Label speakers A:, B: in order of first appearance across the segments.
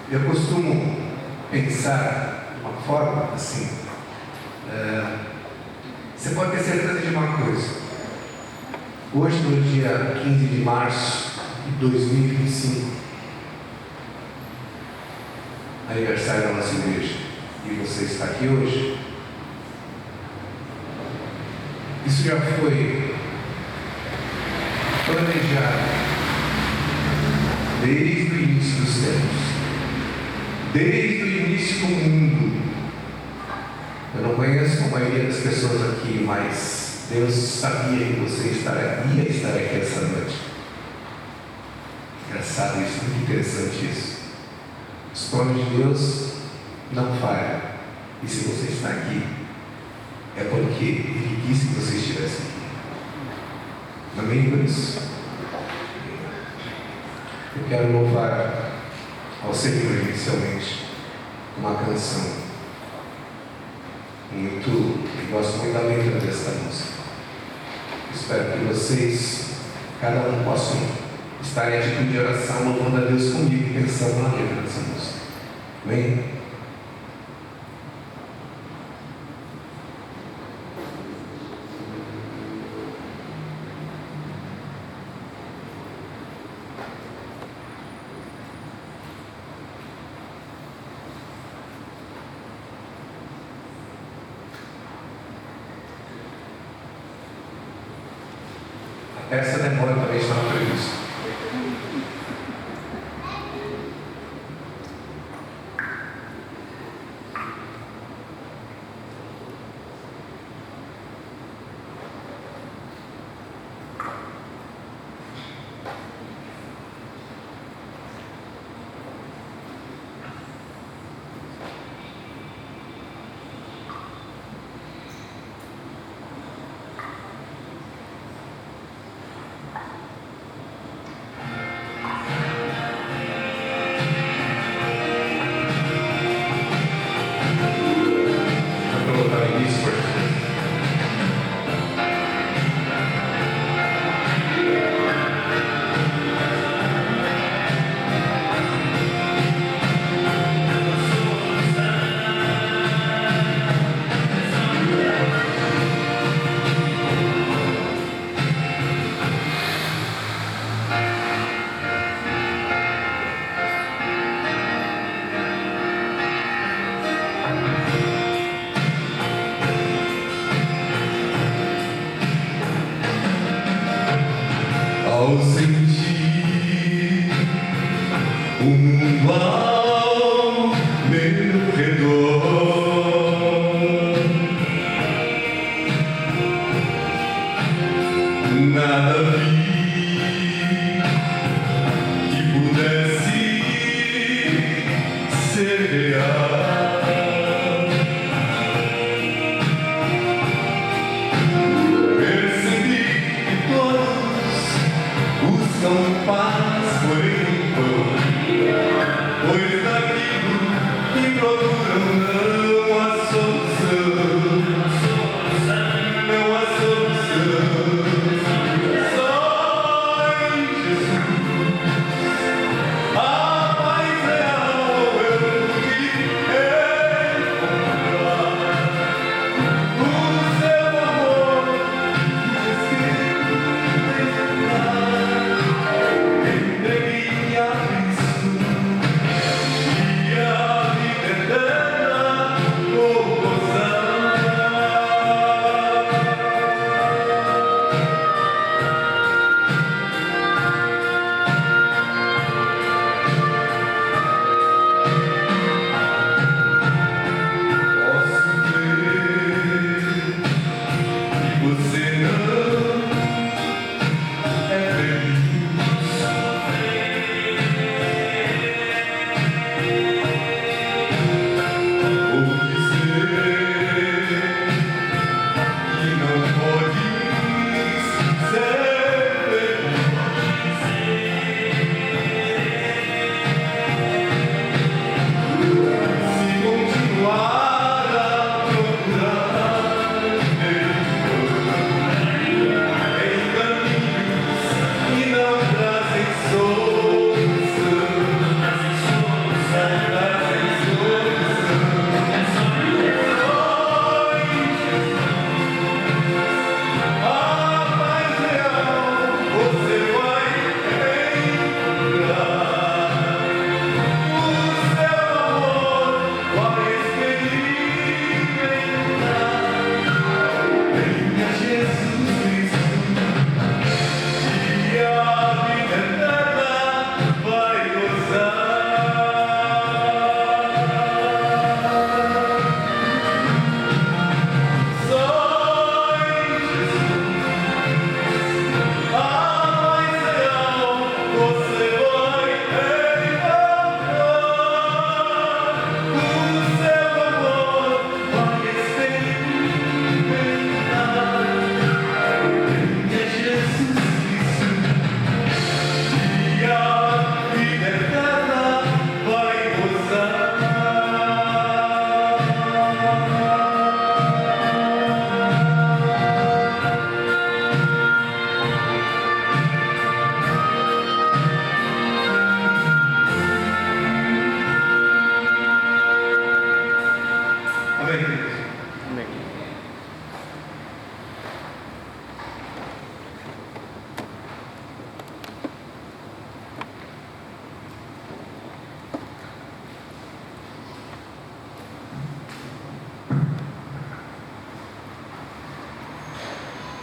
A: Eu costumo pensar de uma forma assim. Você pode ter certeza de uma coisa. Hoje, no dia 15 de março de 2025, aniversário da nossa igreja, e você está aqui hoje, isso já foi planejado desde o início dos tempos, desde o início do mundo. Eu não conheço a maioria das pessoas aqui, mas Deus sabia que você ia estar aqui essa noite. Engraçado isso, muito interessante isso. Os planos de Deus não falham. E se você está aqui, é porque Ele quis que você estivesse aqui. Amém por isso? Eu quero louvar ao Senhor inicialmente uma canção. Eu gosto muito da letra desta música. Espero que vocês, cada um, possam estar em atitude de oração, louvando a Deus comigo e pensando na letra dessa música. Amém? Essa demora também está prevista.
B: Ao sentir o mundo ao meu redor, nada vi que pudesse ser real. Percebi que todos buscam paz por enquanto, pois daquilo que procuram não há solução, não há solução. Só em Jesus a paz real eu pude encontrar. O seu amor entregue a Cristo e a vida eterna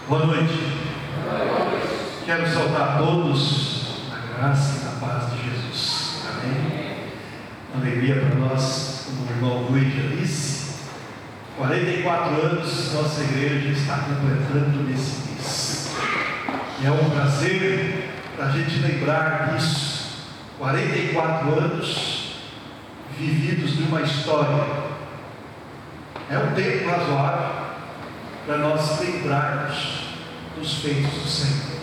B: Boa noite. Quero saudar a todos na graça e na paz de Jesus. Amém. Uma alegria para nós, como o irmão Luiz já disse. 44 anos, nossa igreja está completando nesse mês. E é um prazer para a gente lembrar disso. 44 anos vividos numa história. É um tempo razoável para nós lembrarmos dos feitos do Senhor.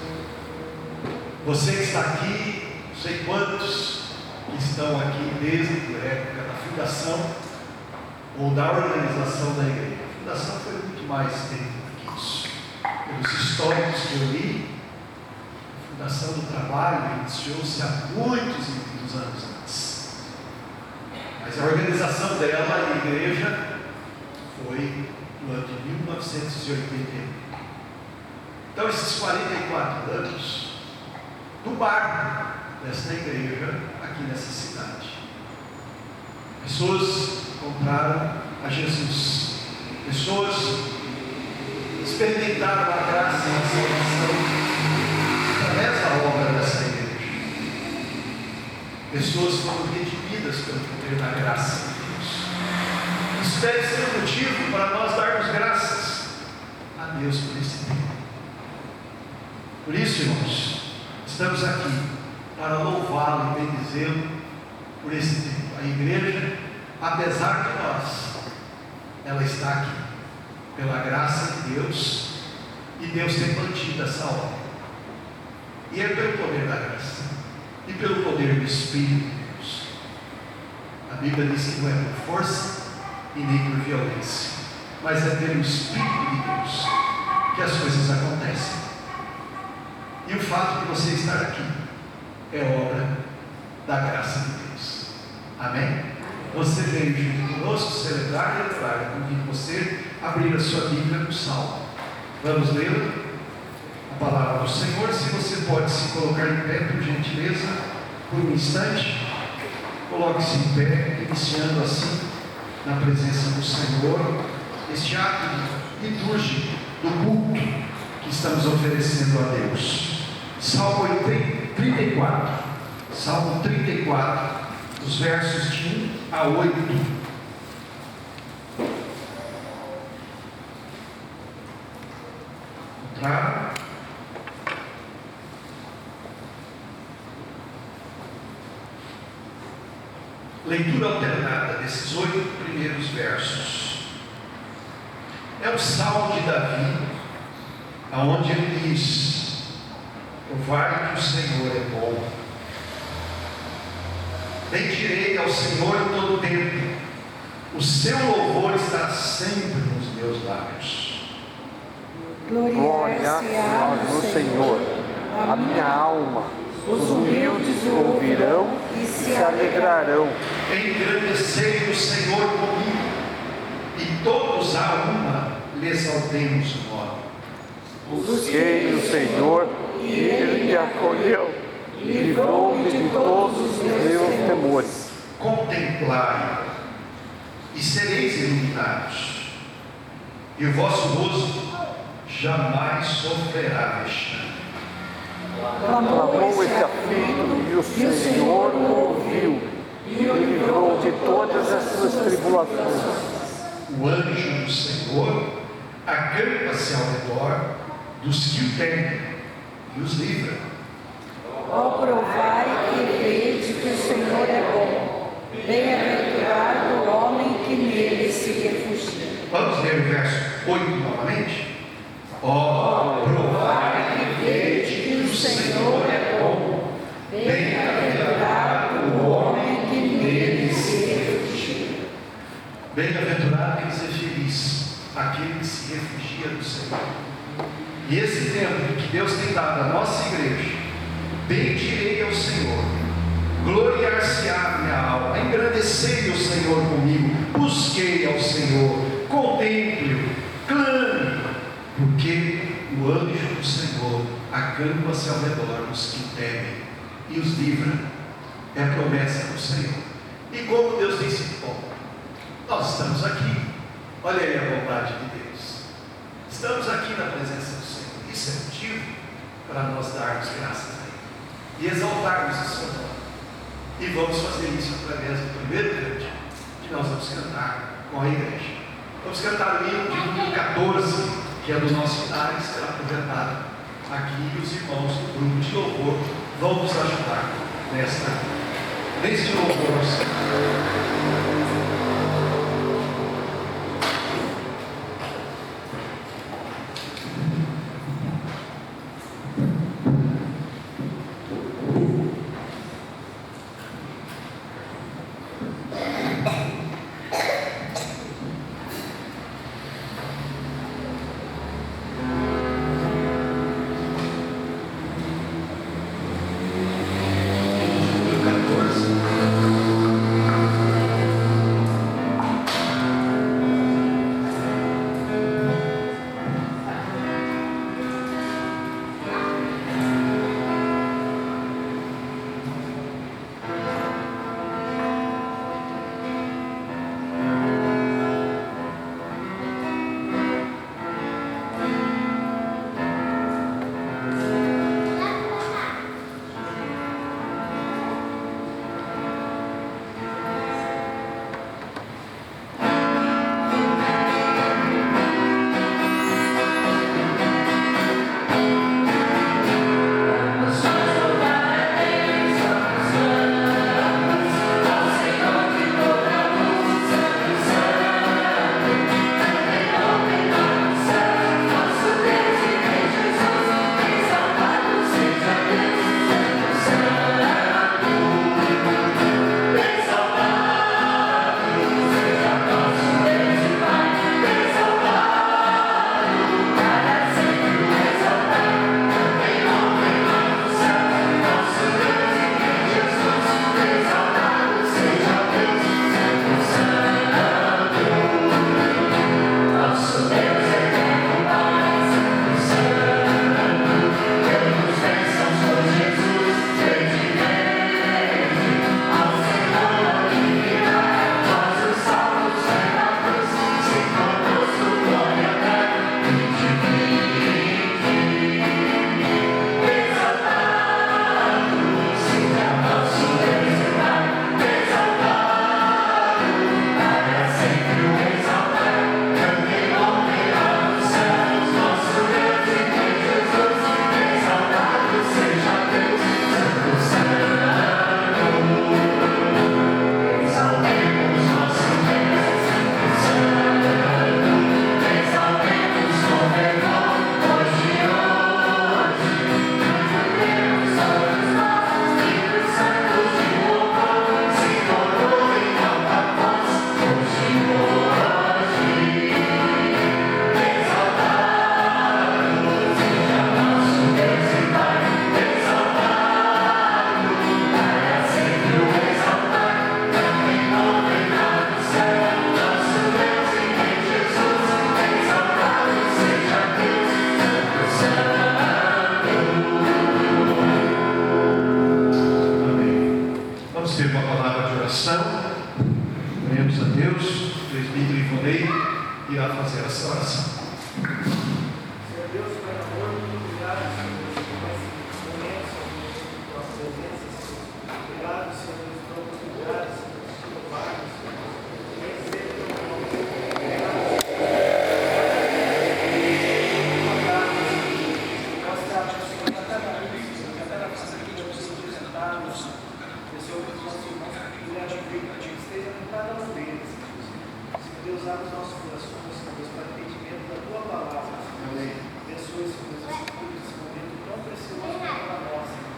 B: Você que está aqui, não sei quantos que estão aqui desde a época da fundação ou da organização da igreja. A fundação foi muito mais tempo do que isso. Pelos históricos que eu li, a fundação do trabalho iniciou-se há muitos e muitos anos antes. Mas a organização dela, a igreja, foi no ano de 1981. Então, esses 44 anos do marco desta igreja aqui nessa cidade. Pessoas encontraram a Jesus. Pessoas experimentaram a graça e a salvação através da obra dessa igreja. Pessoas foram redimidas pelo poder da graça de Deus. Isso deve ser um motivo para nós darmos graças a Deus por esse tempo. Por isso, irmãos, estamos aqui para louvá-lo e bendizê-lo por esse tempo. A igreja, apesar de nós, ela está aqui pela graça de Deus, e Deus tem mantido essa obra. E é pelo poder da graça e pelo poder do Espírito de Deus. A Bíblia diz que não é por força e nem por violência, mas é pelo Espírito de Deus que as coisas acontecem. E o fato de você estar aqui é obra da graça de Deus. Amém? Você veio junto conosco celebrar e adorar. Eu convido você a abrir a sua Bíblia no Salmo. Vamos ler a palavra do Senhor. Se você pode se colocar em pé, por gentileza, por um instante, coloque-se em pé, iniciando assim, na presença do Senhor, este ato litúrgico do culto que estamos oferecendo a Deus. Salmo 34, Salmo 34, os versos de 1 a 8. Encontraram? Leitura alternada desses 8 primeiros versos. É o Salmo de Davi, aonde ele diz: provai que o Senhor é bom. Bendirei ao Senhor em todo o tempo. O seu louvor está sempre nos meus lábios.
C: Glória no Senhor, a minha alma. Os humildes o ouvirão e se alegrarão.
B: Engrandecei o Senhor comigo, e todos a uma lhe exaltemos o nome.
C: Busquei o Senhor e Ele me acolheu, livrou-me de todos os meus temores.
B: Contemplai e sereis iluminados, e o vosso rosto jamais sofrerá vexame.
C: Clamou esse aflito e o Senhor o ouviu e o livrou de todas as suas tribulações.
B: O anjo do Senhor acampa-se ao redor dos que o temem e os livra.
D: Ó, provai e vede que o Senhor é bom. Bem-aventurado o homem que nele se refugia.
B: Vamos ler o verso 8 novamente? Ó, provai e vede que o Senhor é bom. Bem-aventurado o homem que nele se refugia. Bem-aventurado, quer dizer feliz, aquele que se refugia do Senhor. E esse tempo que Deus tem dado à nossa igreja, bendirei ao Senhor, gloriar-se-á minha alma, engrandecei o Senhor comigo, busquei ao Senhor, contemple-o, clame, porque o anjo do Senhor acampa-se ao redor dos que temem e os livra. É a promessa do Senhor. E como Deus tem sido bom, nós estamos aqui. Olha aí a vontade de Deus. Estamos aqui na presença do Senhor. Isso é motivo para nós darmos graças a Ele e exaltarmos o seu nome. E vamos fazer isso através do primeiro cântico que nós vamos cantar com a igreja. Vamos cantar o hino de número 14, que é do nosso altar, que será apresentado aqui, e os irmãos do grupo de louvor vão nos ajudar neste louvor. Oremos a Deus, o presbítero Ivonei irá fazer essa oração.
E: Senhor Deus, Pai amor, muito obrigado, Senhor, por esse momento, Senhor, por tua presença, Senhor. Obrigado, Senhor, pela oportunidade, Senhor, de te louvar, Senhor. Bendizer teu nome, Senhor. Obrigado, Senhor. Nós temos, Senhor, cada um, Senhor, cada coisa que nós apresentamos, Senhor, que os nossos irmãos puderem vir para ti, esteja com cada um deles, Senhor. Senhor Deus, abre os nossos corações, Senhor Deus, para o entendimento da tua palavra, Senhor. Abençoe, Senhor Deus, esse momento tão precioso para nós, Senhor.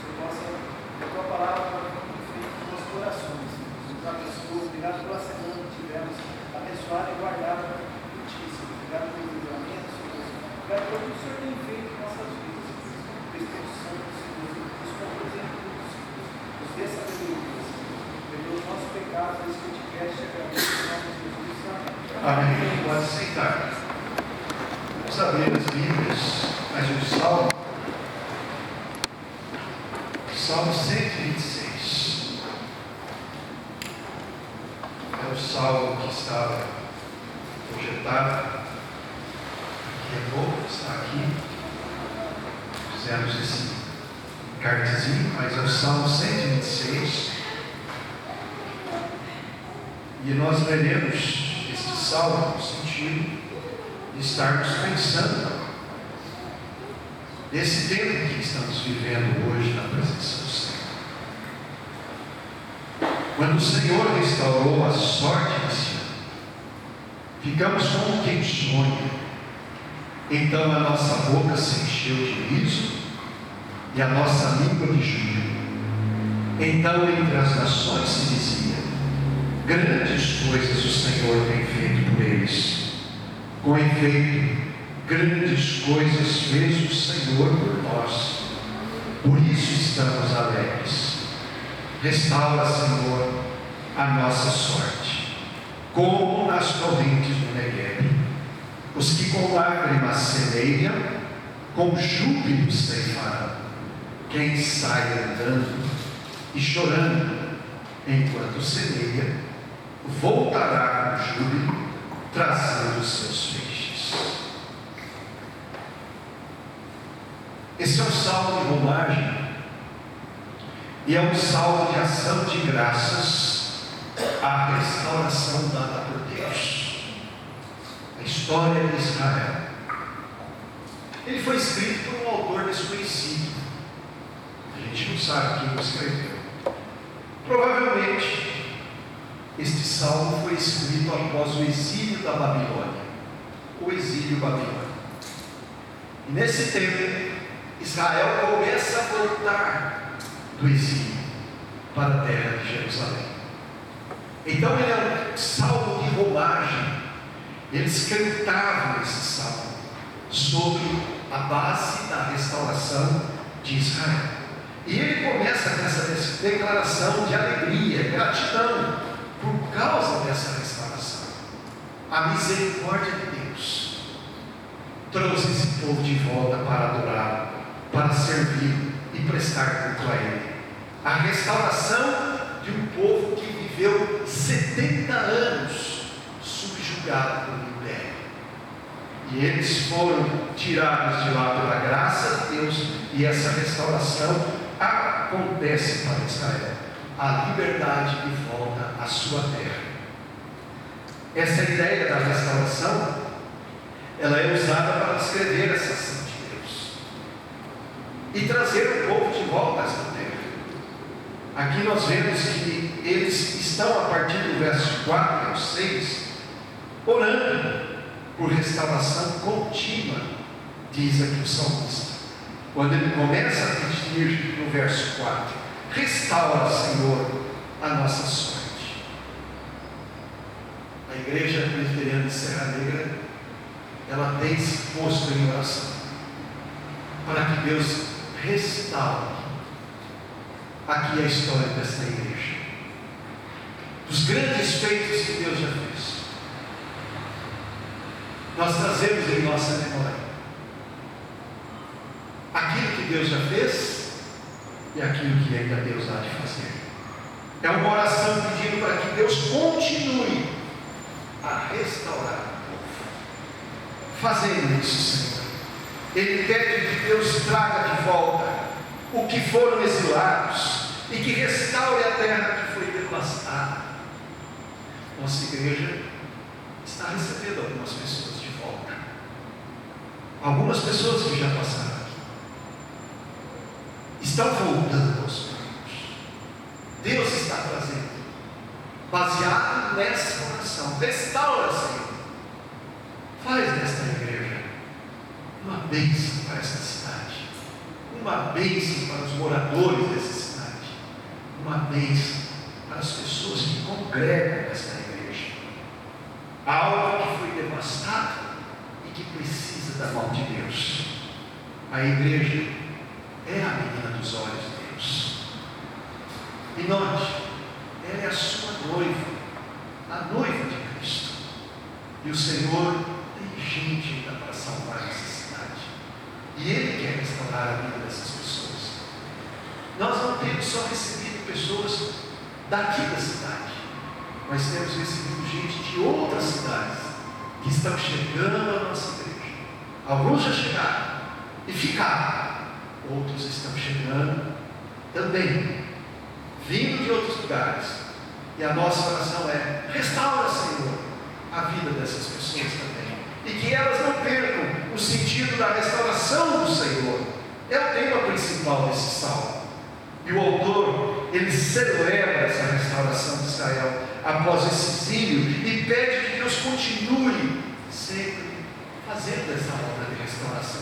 E: Senhor, possa a tua palavra feita nos nossos corações, Senhor. Nos abençoe. Obrigado pela semana que tivemos abençoada e guardada por ti, Senhor. Obrigado pelo livramento, Senhor Deus. Obrigado por tudo que o Senhor tem feito em nossas vidas, Senhor. O Espírito Santo, Senhor, nos conduz em tudo, Senhor. Nos dê sabedoria, Senhor. Perdoa os nossos pecados, é isso que eu te peço, te agradeço, em nome de Jesus.
B: Amém. Pode sentar. Vamos abrir as Bíblias, mas o Salmo 126. É o salmo que estava projetado, que é novo, está aqui. fizemos esse cartezinho, mas é o Salmo 126. E nós leremos este salmo no sentido de estarmos pensando nesse tempo que estamos vivendo hoje na presença do Senhor. Quando o Senhor restaurou a sorte desse ano, ficamos como quem sonha. Então a nossa boca se encheu de riso e a nossa língua de júbilo. Então entre as nações se dizia: grandes coisas o Senhor tem feito por eles. Com efeito, grandes coisas fez o Senhor por nós. Por isso estamos alegres. Restaura, Senhor, a nossa sorte, como nas torrentes do Negueb. Os que com lágrimas semeiam, com júbilo ceifarão. Quem sai andando e chorando enquanto semeia, voltará com júbilo, trazendo os seus feixes. Esse é um salmo de romagem e é um salmo de ação de graças à restauração dada por Deus. A história de Israel. Ele foi escrito por um autor desconhecido. A gente não sabe quem o escreveu. Provavelmente este salmo foi escrito após o exílio da Babilônia, o exílio babilônico. E nesse tempo, Israel começa a voltar do exílio para a terra de Jerusalém. Então ele é um salmo de romagem. Eles cantavam esse salmo sobre a base da restauração de Israel. E ele começa com essa declaração de alegria, gratidão por causa dessa restauração. A misericórdia de Deus trouxe esse povo de volta para adorá-lo, para servir e prestar culto a Ele. A restauração de um povo que viveu 70 anos subjugado por um império. E eles foram tirados de lá pela graça de Deus, e essa restauração acontece para Israel. A liberdade de volta à sua terra. Essa ideia da restauração, ela é usada para descrever essa ação de Deus e trazer o povo de volta a essa terra. Aqui nós vemos que eles estão, a partir do verso 4 ao 6, orando por restauração contínua, diz aqui o salmista. Quando ele começa a pedir no verso 4: restaura, Senhor, a nossa sorte. A igreja presbiteriana de Serra Negra, ela tem se posto em oração para que Deus restaure aqui a história desta igreja, dos grandes feitos que Deus já fez. Nós trazemos em nossa memória aquilo que Deus já fez e aquilo que ainda Deus há de fazer. É uma oração pedindo para que Deus continue a restaurar o povo, fazendo isso, Senhor. Ele pede que Deus traga de volta o que foram exilados e que restaure a terra que foi devastada. Nossa igreja está recebendo algumas pessoas de volta, algumas pessoas que já passaram aqui estão voltando aos caminhos. Deus está trazendo, baseado nessa oração: restaura, Senhor, faz desta igreja uma bênção para esta cidade, uma bênção para os moradores dessa cidade, uma bênção para as pessoas que congregam nesta igreja. Algo que foi devastado e que precisa da mão de Deus. A igreja é a menina dos olhos de Deus. E note, ela é a sua noiva, a noiva de Cristo. E o Senhor tem gente ainda para salvar essa cidade. E Ele quer restaurar a vida dessas pessoas. Nós não temos só recebido pessoas daqui da cidade, mas temos recebido gente de outras cidades que estão chegando à nossa igreja. Alguns já chegaram e ficaram, Outros estão chegando também, vindo de outros lugares. E a nossa oração é: restaura, Senhor, a vida dessas pessoas também. E que elas não percam o sentido da restauração do Senhor. É o tema principal desse salmo. E o autor, ele celebra essa restauração de Israel após esse exílio e pede que Deus continue sempre fazendo essa obra de restauração.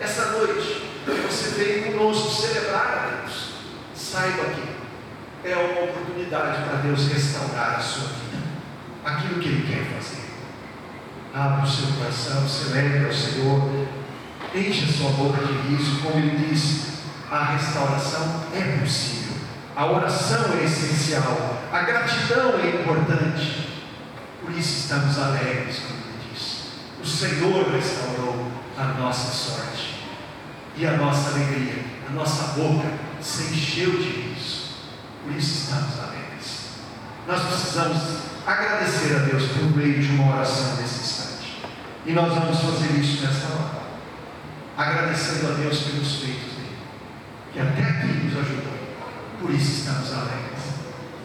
B: Essa noite, você veio conosco celebrar a Deus. Saiba que é uma oportunidade para Deus restaurar a sua vida, aquilo que Ele quer fazer. Abra o seu coração, celebre ao Senhor, enche a sua boca de riso. Como Ele disse, a restauração é possível, a oração é essencial, a gratidão é importante. Por isso estamos alegres, como Ele disse. O Senhor restaurou a nossa sorte, e a nossa alegria, a nossa boca se encheu de riso. Por isso estamos alegres. Nós precisamos agradecer a Deus por meio de uma oração nesse instante, e nós vamos fazer isso nesta hora, agradecendo a Deus pelos feitos dele, que até aqui nos ajudou. Por isso estamos alegres.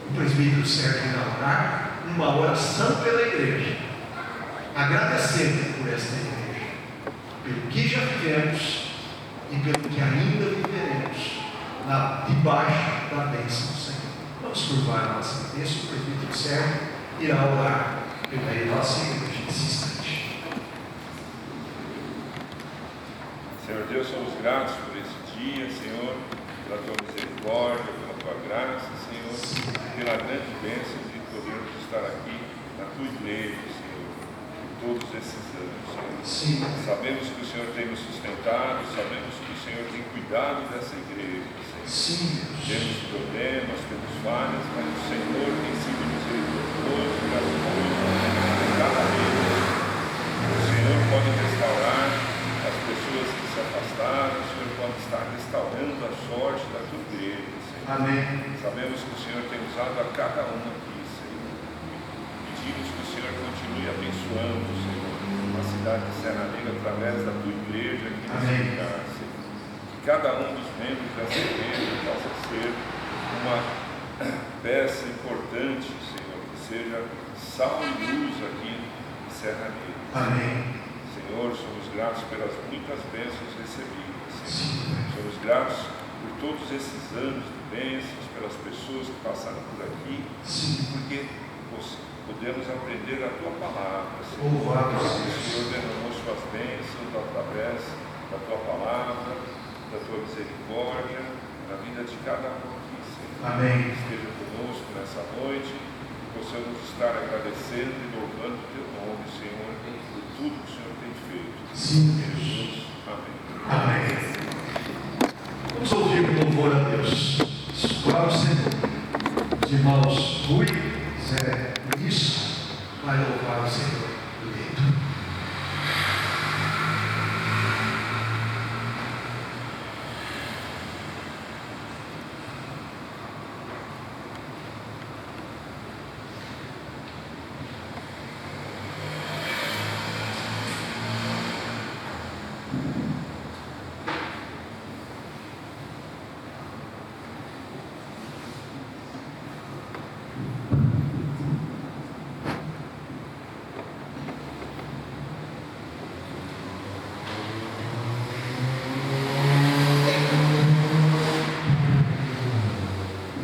B: O presbítero Sérgio irá orar uma oração pela igreja, agradecendo por esta igreja, pelo que já vivemos e pelo que ainda viveremos debaixo da bênção do Senhor. Vamos curvar a nossa cabeça. O presbítero Sérgio irá orar pela nossa igreja nesse instante.
F: Senhor Deus, somos gratos por esse dia, Senhor, pela tua misericórdia, pela tua graça, Senhor, pela grande bênção de podermos estar aqui na tua igreja, Senhor, todos esses anos, Senhor.
B: Sim.
F: Sabemos que o Senhor tem nos sustentado, sabemos que o Senhor tem cuidado dessa igreja, Senhor.
B: Sim,
F: Temos problemas, temos falhas, mas o Senhor tem sido misericordioso, gracioso, cada vez. O Senhor pode restaurar as pessoas que se afastaram, o Senhor pode estar restaurando a sorte da tua igreja, Senhor.
B: amém.
F: Sabemos que o Senhor tem usado a cada um aqui, Senhor. Pedimos que o Senhor continue abençoando, Senhor, a cidade de Serra Negra através da tua igreja aqui nesse lugar, Senhor. Que cada um dos membros dessa igreja possa ser uma peça importante, Senhor, que seja sal e luz aqui em Serra Negra.
B: Amém.
F: Senhor, somos gratos pelas muitas bênçãos recebidas, Senhor. Somos gratos por todos esses anos de bênçãos, pelas pessoas que passaram por aqui, porque podemos aprender a tua palavra, Senhor.
B: Louvado
F: O
B: seja.
F: Senhor derramou suas bênçãos através da tua palavra, da tua misericórdia, na vida de cada um aqui, Senhor.
B: Amém.
F: Esteja conosco nessa noite, possamos estar agradecendo e louvando o teu nome, Senhor, por tudo que o Senhor tem feito.
B: Sim,
F: Em
B: Deus.
F: Jesus. Amém.
B: Amém. Vamos ouvir o louvor a Deus. Para o Senhor. Os irmãos Rui, Zé, Luiz, vai louvar o Senhor bonito.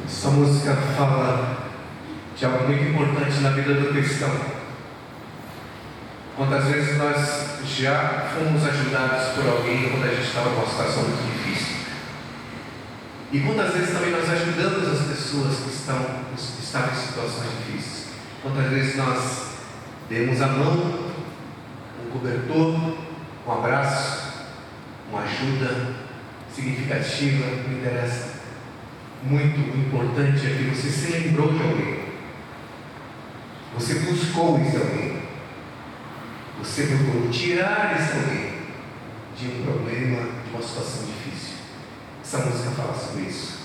A: Essa música fala de algo muito importante na vida do cristão. Quantas vezes nós já fomos ajudados por alguém quando a gente estava numa situação muito difícil? E quantas vezes também nós ajudamos as pessoas que estavam em situações difíceis? Quantas vezes nós demos a mão, um cobertor, um abraço, uma ajuda significativa, não interessa. Muito importante é que você se lembrou de alguém. Você buscou esse alguém. Você procurou tirar esse alguém de um problema, de uma situação difícil. Essa música fala sobre isso.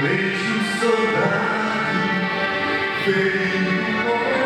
B: vejo soldado ferido morrer.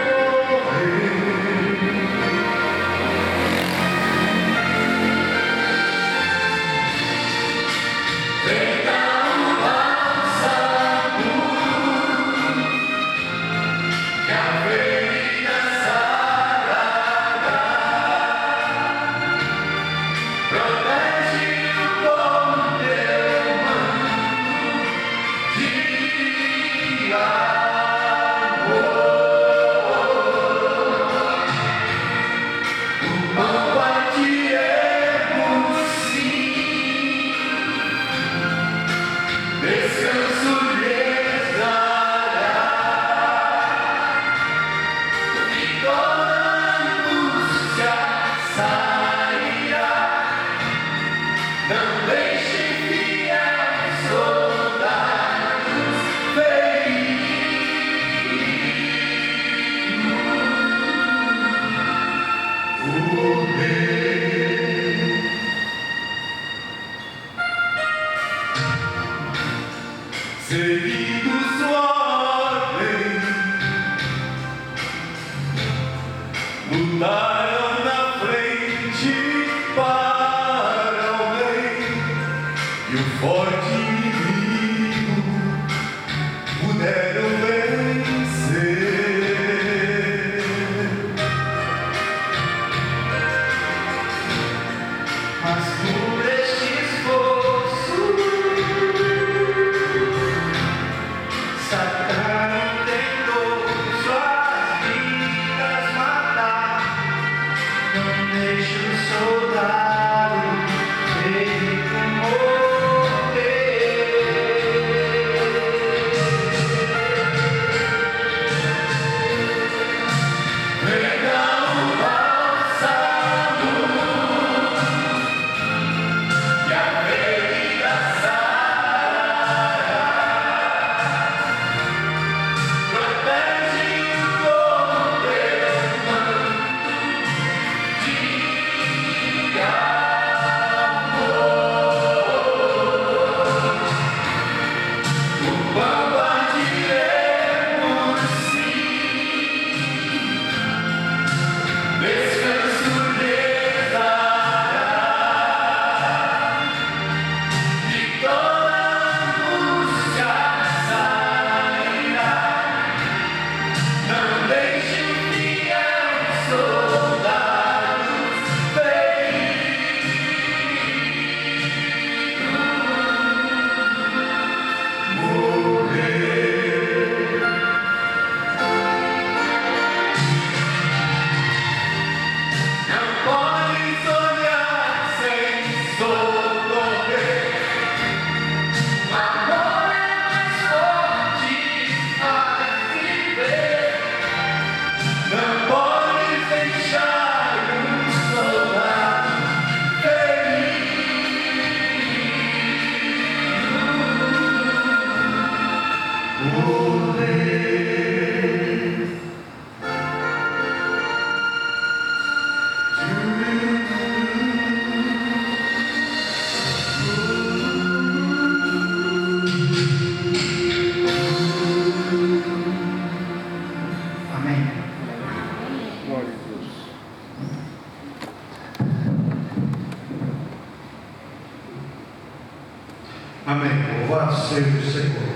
G: Amém. Louvado seja o Senhor.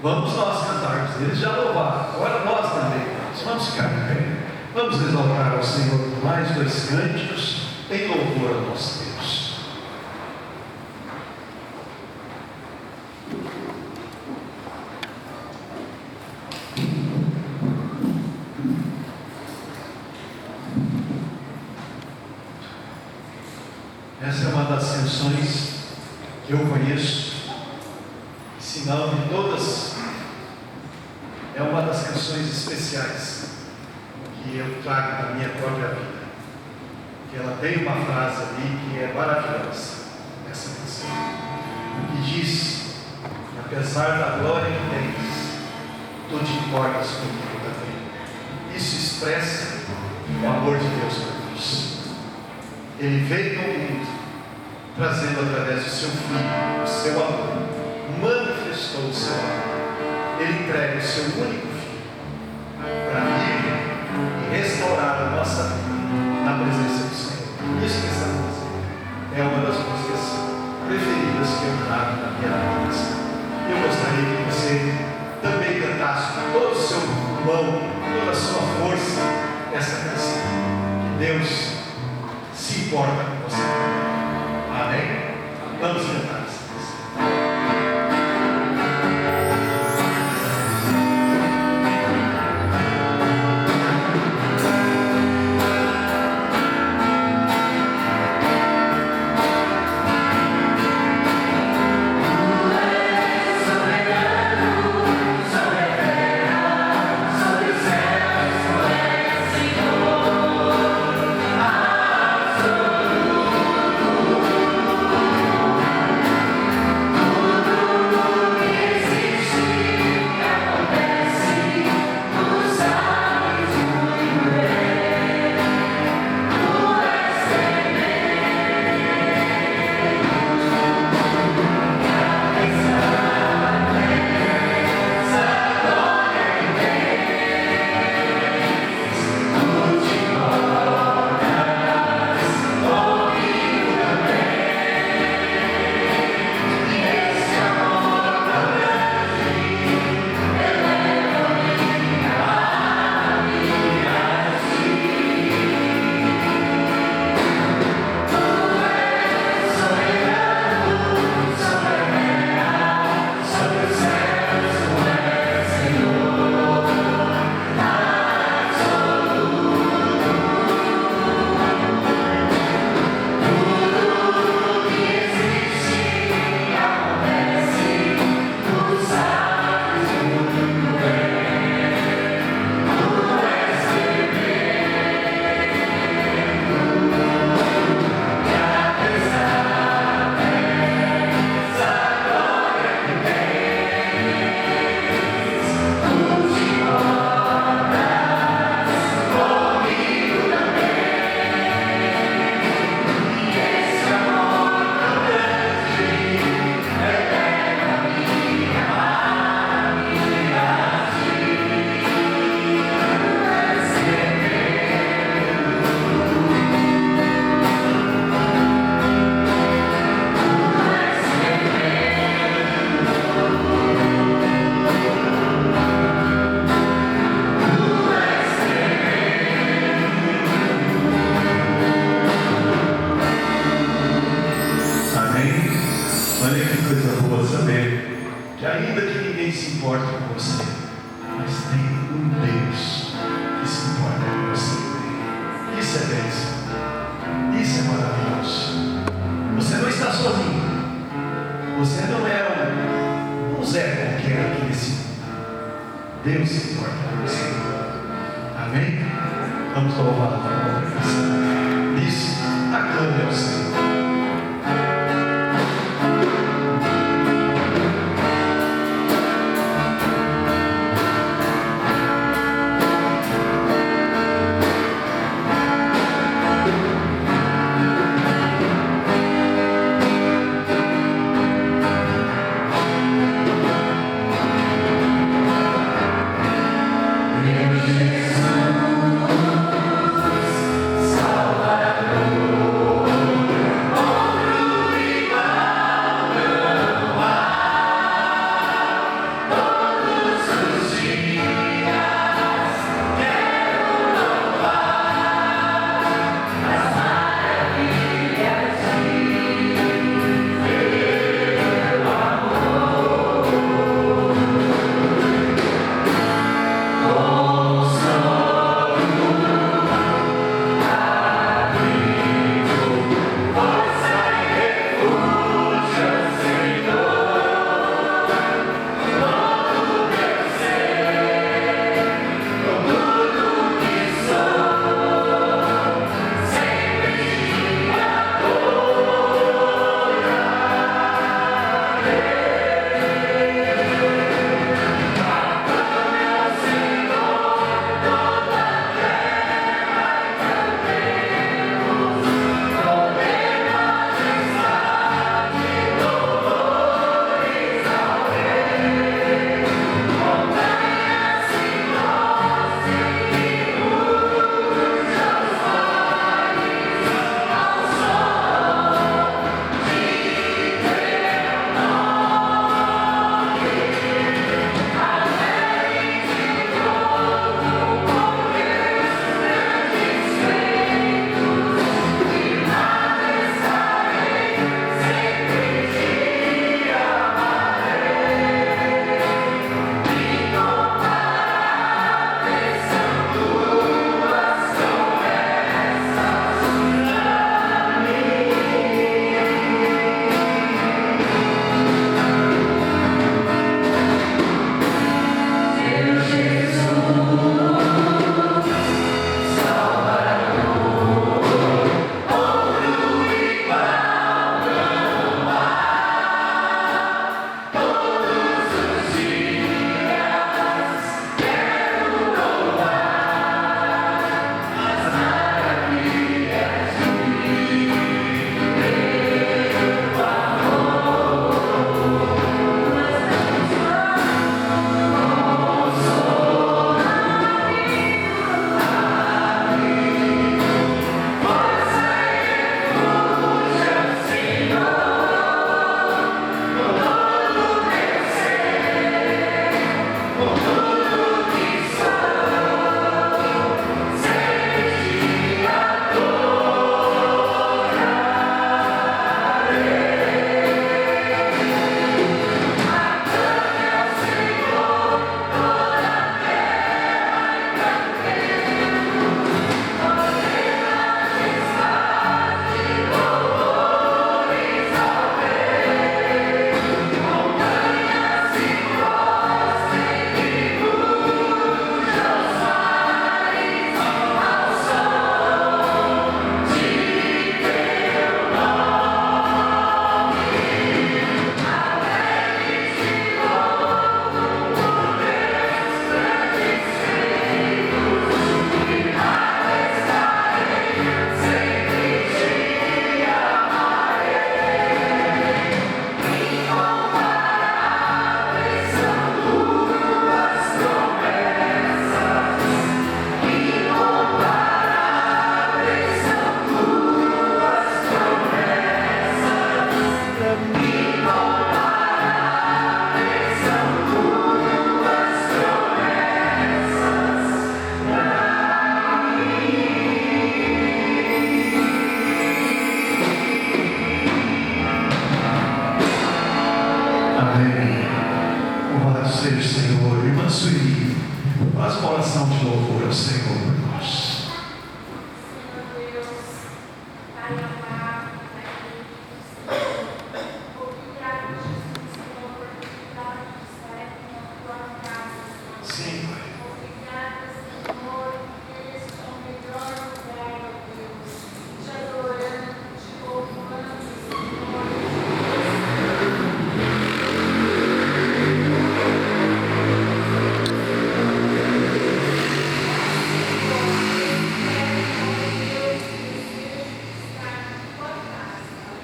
G: Vamos nós cantarmos. Eles já louvaram. Agora nós também. Vamos ficar em pé. Vamos exaltar ao Senhor por mais dois cânticos em louvor ao nosso Deus. Essa é uma das canções que eu conheço, se não de todas, é uma das canções especiais que eu trago da minha própria vida. Que ela tem uma frase ali que é maravilhosa, essa canção, que diz: apesar da glória que tens, tu te importas comigo também. Isso expressa o amor de Deus por nós. Ele veio ao mundo trazendo através do seu Filho o seu amor, manifestou
B: manifestou o seu amor. Ele entrega o seu único filho para vir e restaurar a nossa vida na presença do Senhor. Isso que essa música é uma das músicas preferidas que eu trago na minha vida. Eu gostaria que você também cantasse com todo o seu pulmão, toda a sua força, essa canção. Que Deus se importa com você. Amém? Vamos cantar essa canção.
H: Jesus.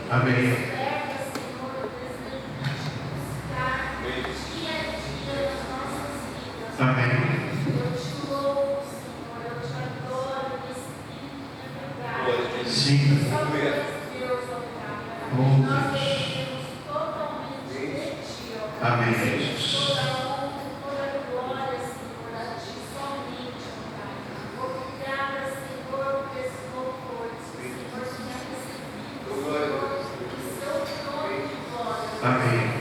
B: Amém. Amém. Sim. Oh, Deus. Amém, Jesus. Amém.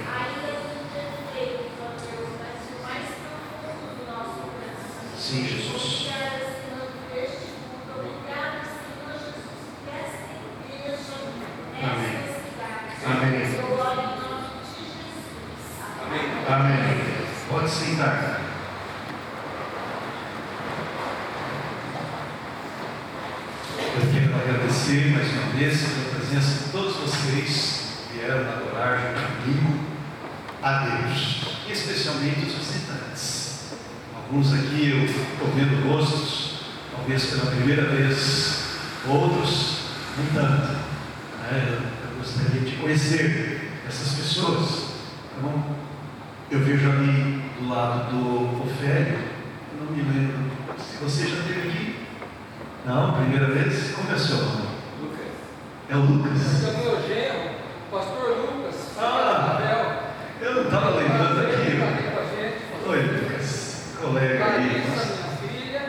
B: Sim, Jesus. Amém. Amém. Amém. Pode sentar. Eu quero agradecer mais uma vez pela presença de todos vocês que vieram adorar junto comigo a Deus, e especialmente os visitantes. Alguns aqui eu estou vendo rostos, talvez pela primeira vez, outros nem tanto. Eu gostaria de conhecer essas pessoas. Então, eu vejo ali do lado do Ofélio, eu não me lembro se você já esteve aqui. Não, primeira vez? Como é o seu nome?
H: Lucas.
B: É o Lucas?
H: Esse é o meu genro, o pastor Lucas.
B: Eu não estava lembrando aqui.
H: Com a gente.
B: Oi, Lucas, colega aí.
H: Larissa, minha filha,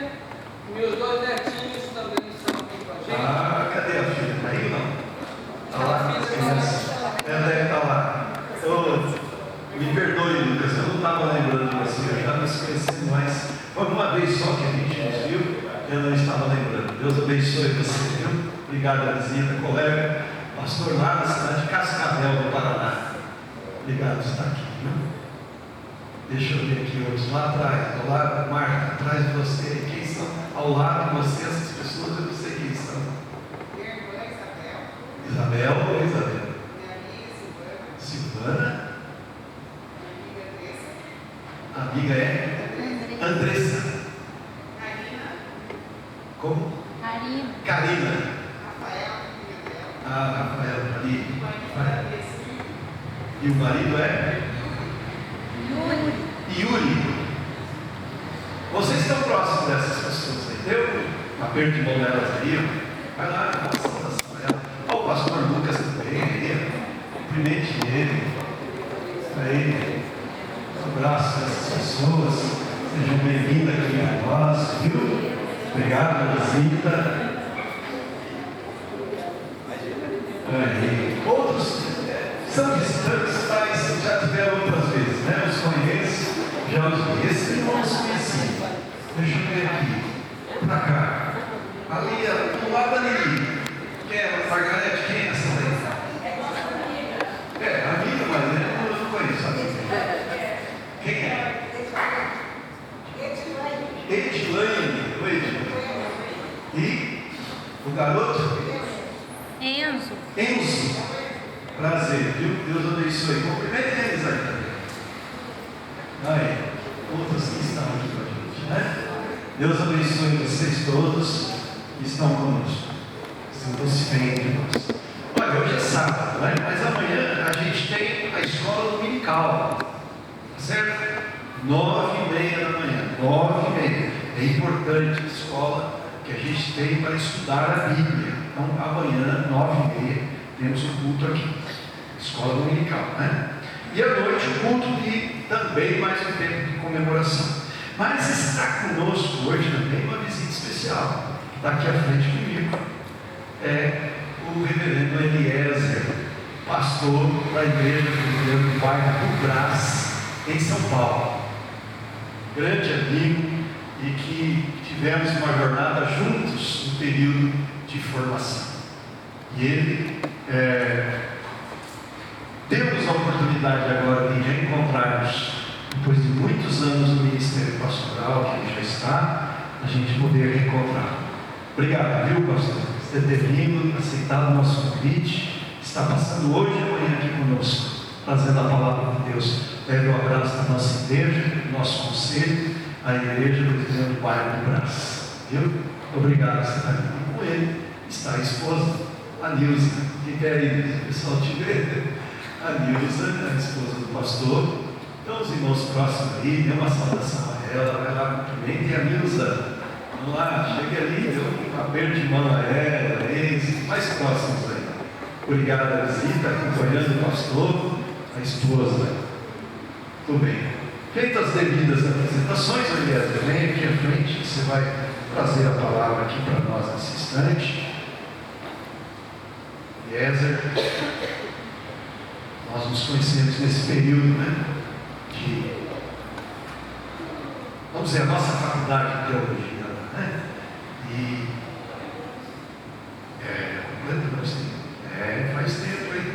H: e meus dois netinhos também estão aqui com a gente.
B: Cadê a filha? Está aí ou não? Está lá?
H: A filha
B: Ela deve estar lá. Me perdoe, Lucas, eu não estava lembrando de você, eu já nos conhecemos, mas foi uma vez só que a gente nos viu, eu não estava lembrando. Deus abençoe você, viu? Obrigado a visita, colega, pastor lá da cidade de Cascavel, do Paraná. Obrigado por estar aqui, viu? Deixa eu ver aqui outros lá atrás, ao lado, Marta, atrás de você. Quem são? Ao lado de você, essas pessoas, eu não sei quem são.
I: Minha irmã Isabel.
B: Isabel ou Isabel?
I: Minha amiga Silvana.
B: Silvana.
I: Minha amiga Andressa.
B: A amiga é? Andressa.
I: Karina.
B: Como?
D: Karina.
B: Karina.
I: Rafael, filha dela.
B: Rafael, ali.
I: O marido da Andressa.
B: E o marido é? Yuri. Vocês estão próximos dessas pessoas aí, deu? Aperto de mão delas aí, ó. Vai lá, dá uma saudação a ela. Ó, o pastor Lucas também aí, ó. Cumprimente ele. Aí, um abraço dessas pessoas. Sejam bem-vindas aqui a nós, viu? Obrigado pela visita. Aí. Outros são visitantes, mas já tiveram outras vezes, né? Os conheço, já os conheço e não os conheci. Deixa eu ver aqui. Pra cá. Ali, do lado da Lili. Quem é? A Margarete? Quem é essa daí? É, amiga, mas eu não conheço a amiga. Quem é? Edilane. Oi, Edilane. E o garoto? Enzo. Prazer, viu? Deus abençoe. Cumprimente eles aí também. Aí, outros que estão aqui com a gente, né? Deus abençoe vocês todos que estão conosco. Sintam-se bem de nós. Olha, hoje é sábado, né? Mas amanhã a gente tem a escola dominical. Tá certo? 9h30 da manhã. 9h30. É importante a escola que a gente tem para estudar a Bíblia. Então, amanhã, 9h30, temos um culto aqui. Escola dominical, né? E à noite, o culto de também mais um tempo de comemoração. Mas está conosco hoje também uma visita especial. Está aqui à frente comigo. É o reverendo Eliezer, pastor da igreja do bairro do Brás, em São Paulo. Grande amigo e que tivemos uma jornada juntos no período de formação. E ele deu-nos a oportunidade agora de reencontrarmos, depois de muitos anos no Ministério Pastoral, que ele já está, a gente poder reencontrar. Obrigado, viu, pastor, por ter vindo, aceitado o nosso convite, está passando hoje e amanhã aqui conosco, trazendo a palavra de Deus. Leve um abraço da nossa igreja, do nosso conselho, a igreja do bairro do Brás. Viu? Obrigado por você estar aqui com ele. Está a esposa,
G: a Nilza. Quem quer aí, Nilza? O pessoal te vê. A Nilza, a esposa do pastor. Então, os irmãos próximos aí, dê uma saudação a ela, vai lá, cumprimente a Nilza. Vamos lá, chega ali, deu um aperto de mão a ela, eles mais próximos aí. Obrigado a visita, acompanhando o pastor, a esposa. Tudo bem. Feitas as devidas apresentações, Eliezer, vem aqui à frente, você vai trazer a palavra aqui para nós nesse instante. Eliezer, nós nos conhecemos nesse período, né? Vamos dizer, a nossa faculdade de teologia, né? E faz tempo aí,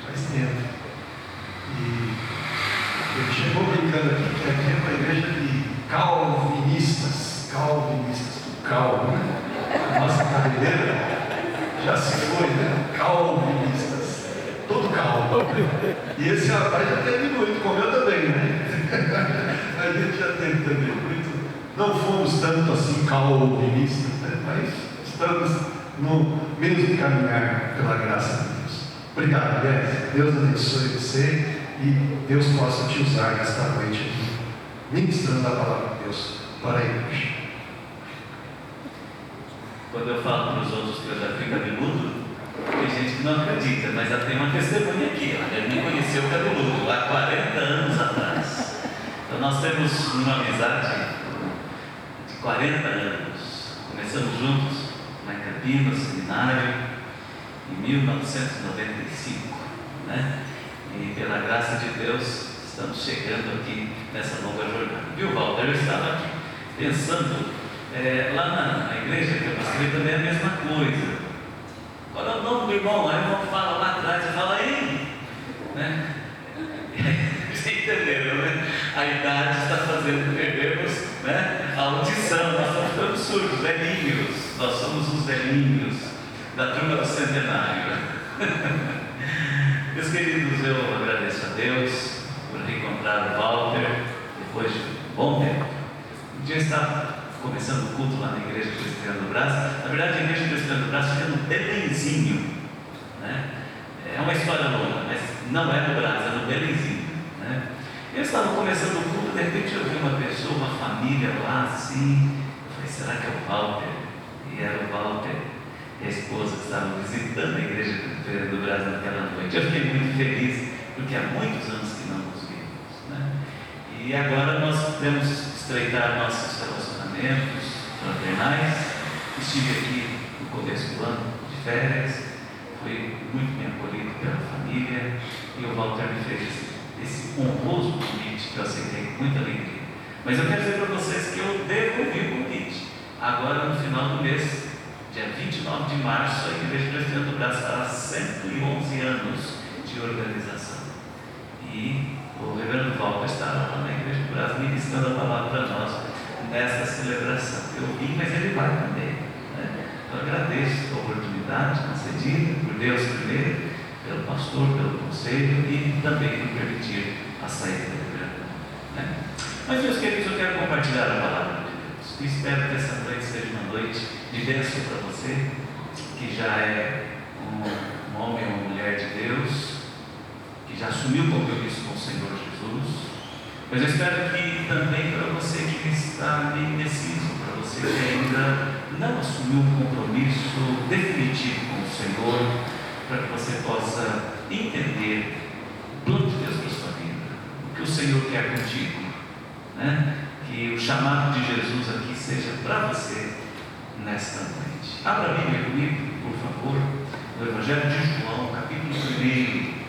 G: faz tempo. E ele chegou brincando aqui que aqui é uma igreja de calvinistas, o calvo, né? A nossa cabeleira já se foi, né? Calvinistas, todo calvo. E esse rapaz já teve muito, como eu também, né? A gente já teve também muito. Não fomos tanto assim calvinistas, né? Mas estamos no mesmo caminhar pela graça de Deus. Obrigado, Elias. Deus abençoe você e Deus possa te usar nesta noite aqui, ministrando a palavra de Deus para a igreja.
J: Quando eu falo para os outros que eu já fui cabeludo, tem gente que não acredita, mas já tem uma testemunha aqui. Ele me conheceu cabeludo há 40 anos atrás. Então nós temos uma amizade de 40 anos. Começamos juntos na Campinas, seminário, em 1995, né? E pela graça de Deus estamos chegando aqui nessa longa jornada. Viu, Walter? Eu estava aqui pensando, lá na igreja que eu pastorei também é a mesma coisa. Qual é o nome do irmão? Aí o irmão fala lá atrás, você fala aí, né? Você entenderam, né? A idade está fazendo perdermos, né, a audição, nós estamos ficando surdos, velhinhos, nós somos os velhinhos da turma do centenário. Meus queridos, eu agradeço a Deus por reencontrar o Walter depois de um bom tempo. Um dia eu estava começando o culto lá na Igreja Cristiana do Brás. Na verdade, a Igreja Cristiana do Brás fica no Belenzinho, né? É uma história longa, mas não é no Brás, é no Belenzinho, né? Eu estava começando o culto, de repente eu vi uma pessoa, uma família lá assim. Eu falei, será que é o Walter? E era o Walter e a esposa que estavam visitando a Igreja Cristiana do Brás naquela noite. Eu fiquei muito feliz, porque há muitos anos que não nos vimos, né? E agora nós podemos estreitar nossos relacionamentos fraternais. Estive aqui no começo do ano de férias, fui muito bem acolhido pela família e o Walter me fez esse honroso convite que eu aceitei com muita alegria. Mas eu quero dizer para vocês que eu devolvi o convite. Agora, no final do mês, dia 29 de março, a Igreja Cristiana do Brás fará 111 anos de organização. E o reverendo Walter estará lá na Igreja do Brás ministrando a palavra para nós nessa celebração. Eu vim, mas ele vai também, né? Eu agradeço a oportunidade concedida por Deus primeiro, pelo pastor, pelo conselho e também por permitir a saída do reverendo, né? Mas, meus queridos, eu quero compartilhar a palavra de Deus. E espero que essa noite seja uma noite de bênção para você, que já é um homem ou uma mulher de Deus, que já assumiu o compromisso com o Senhor Jesus. Mas eu espero que também para você que está meio indeciso, para você que ainda não assumiu um compromisso definitivo com o Senhor, para que você possa entender o plano de Deus para a sua vida, o que o Senhor quer contigo, né? Que o chamado de Jesus aqui seja para você nesta noite. Abra a Bíblia comigo, por favor, no Evangelho de João, capítulo 1.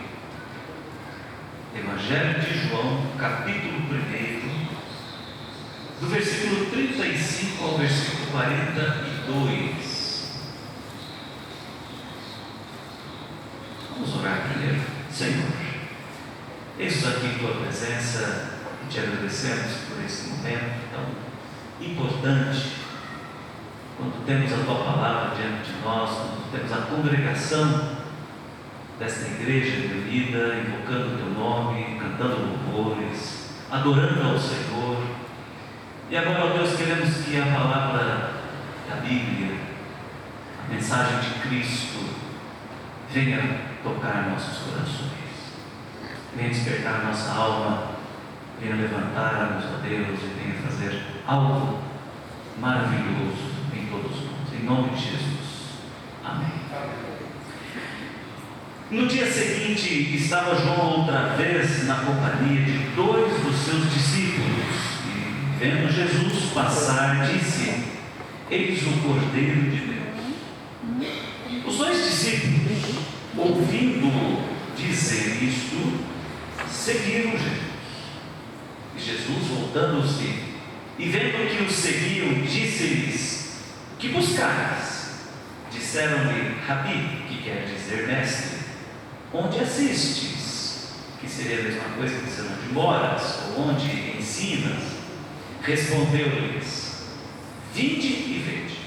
J: Evangelho de João, capítulo 1, do versículo 35 ao versículo 42. Vamos orar primeiro. Senhor, eis aqui em tua presença e te agradecemos por esse momento tão importante, quando temos a tua palavra diante de nós, quando temos a congregação desta igreja reunida, invocando o teu nome, cantando louvores, adorando ao Senhor. E agora, ó Deus, queremos que a palavra da Bíblia, a mensagem de Cristo, venha tocar nossos corações, venha despertar nossa alma, venha levantar-nos a Deus e venha fazer algo maravilhoso em todos nós, em nome de Jesus. Amém. No dia seguinte, estava João outra vez na companhia de 2 dos seus discípulos, e vendo Jesus passar, disse: Eis o Cordeiro de Deus. Os 2 discípulos, ouvindo dizer isto, seguiram Jesus. E Jesus, voltando-se e vendo que os seguiam, disse-lhes: Que buscais? Disseram-lhe: Rabi, que quer dizer mestre, onde assistes? Que seria a mesma coisa que dizer onde moras, ou onde ensinas. Respondeu-lhes: Vinde e vede.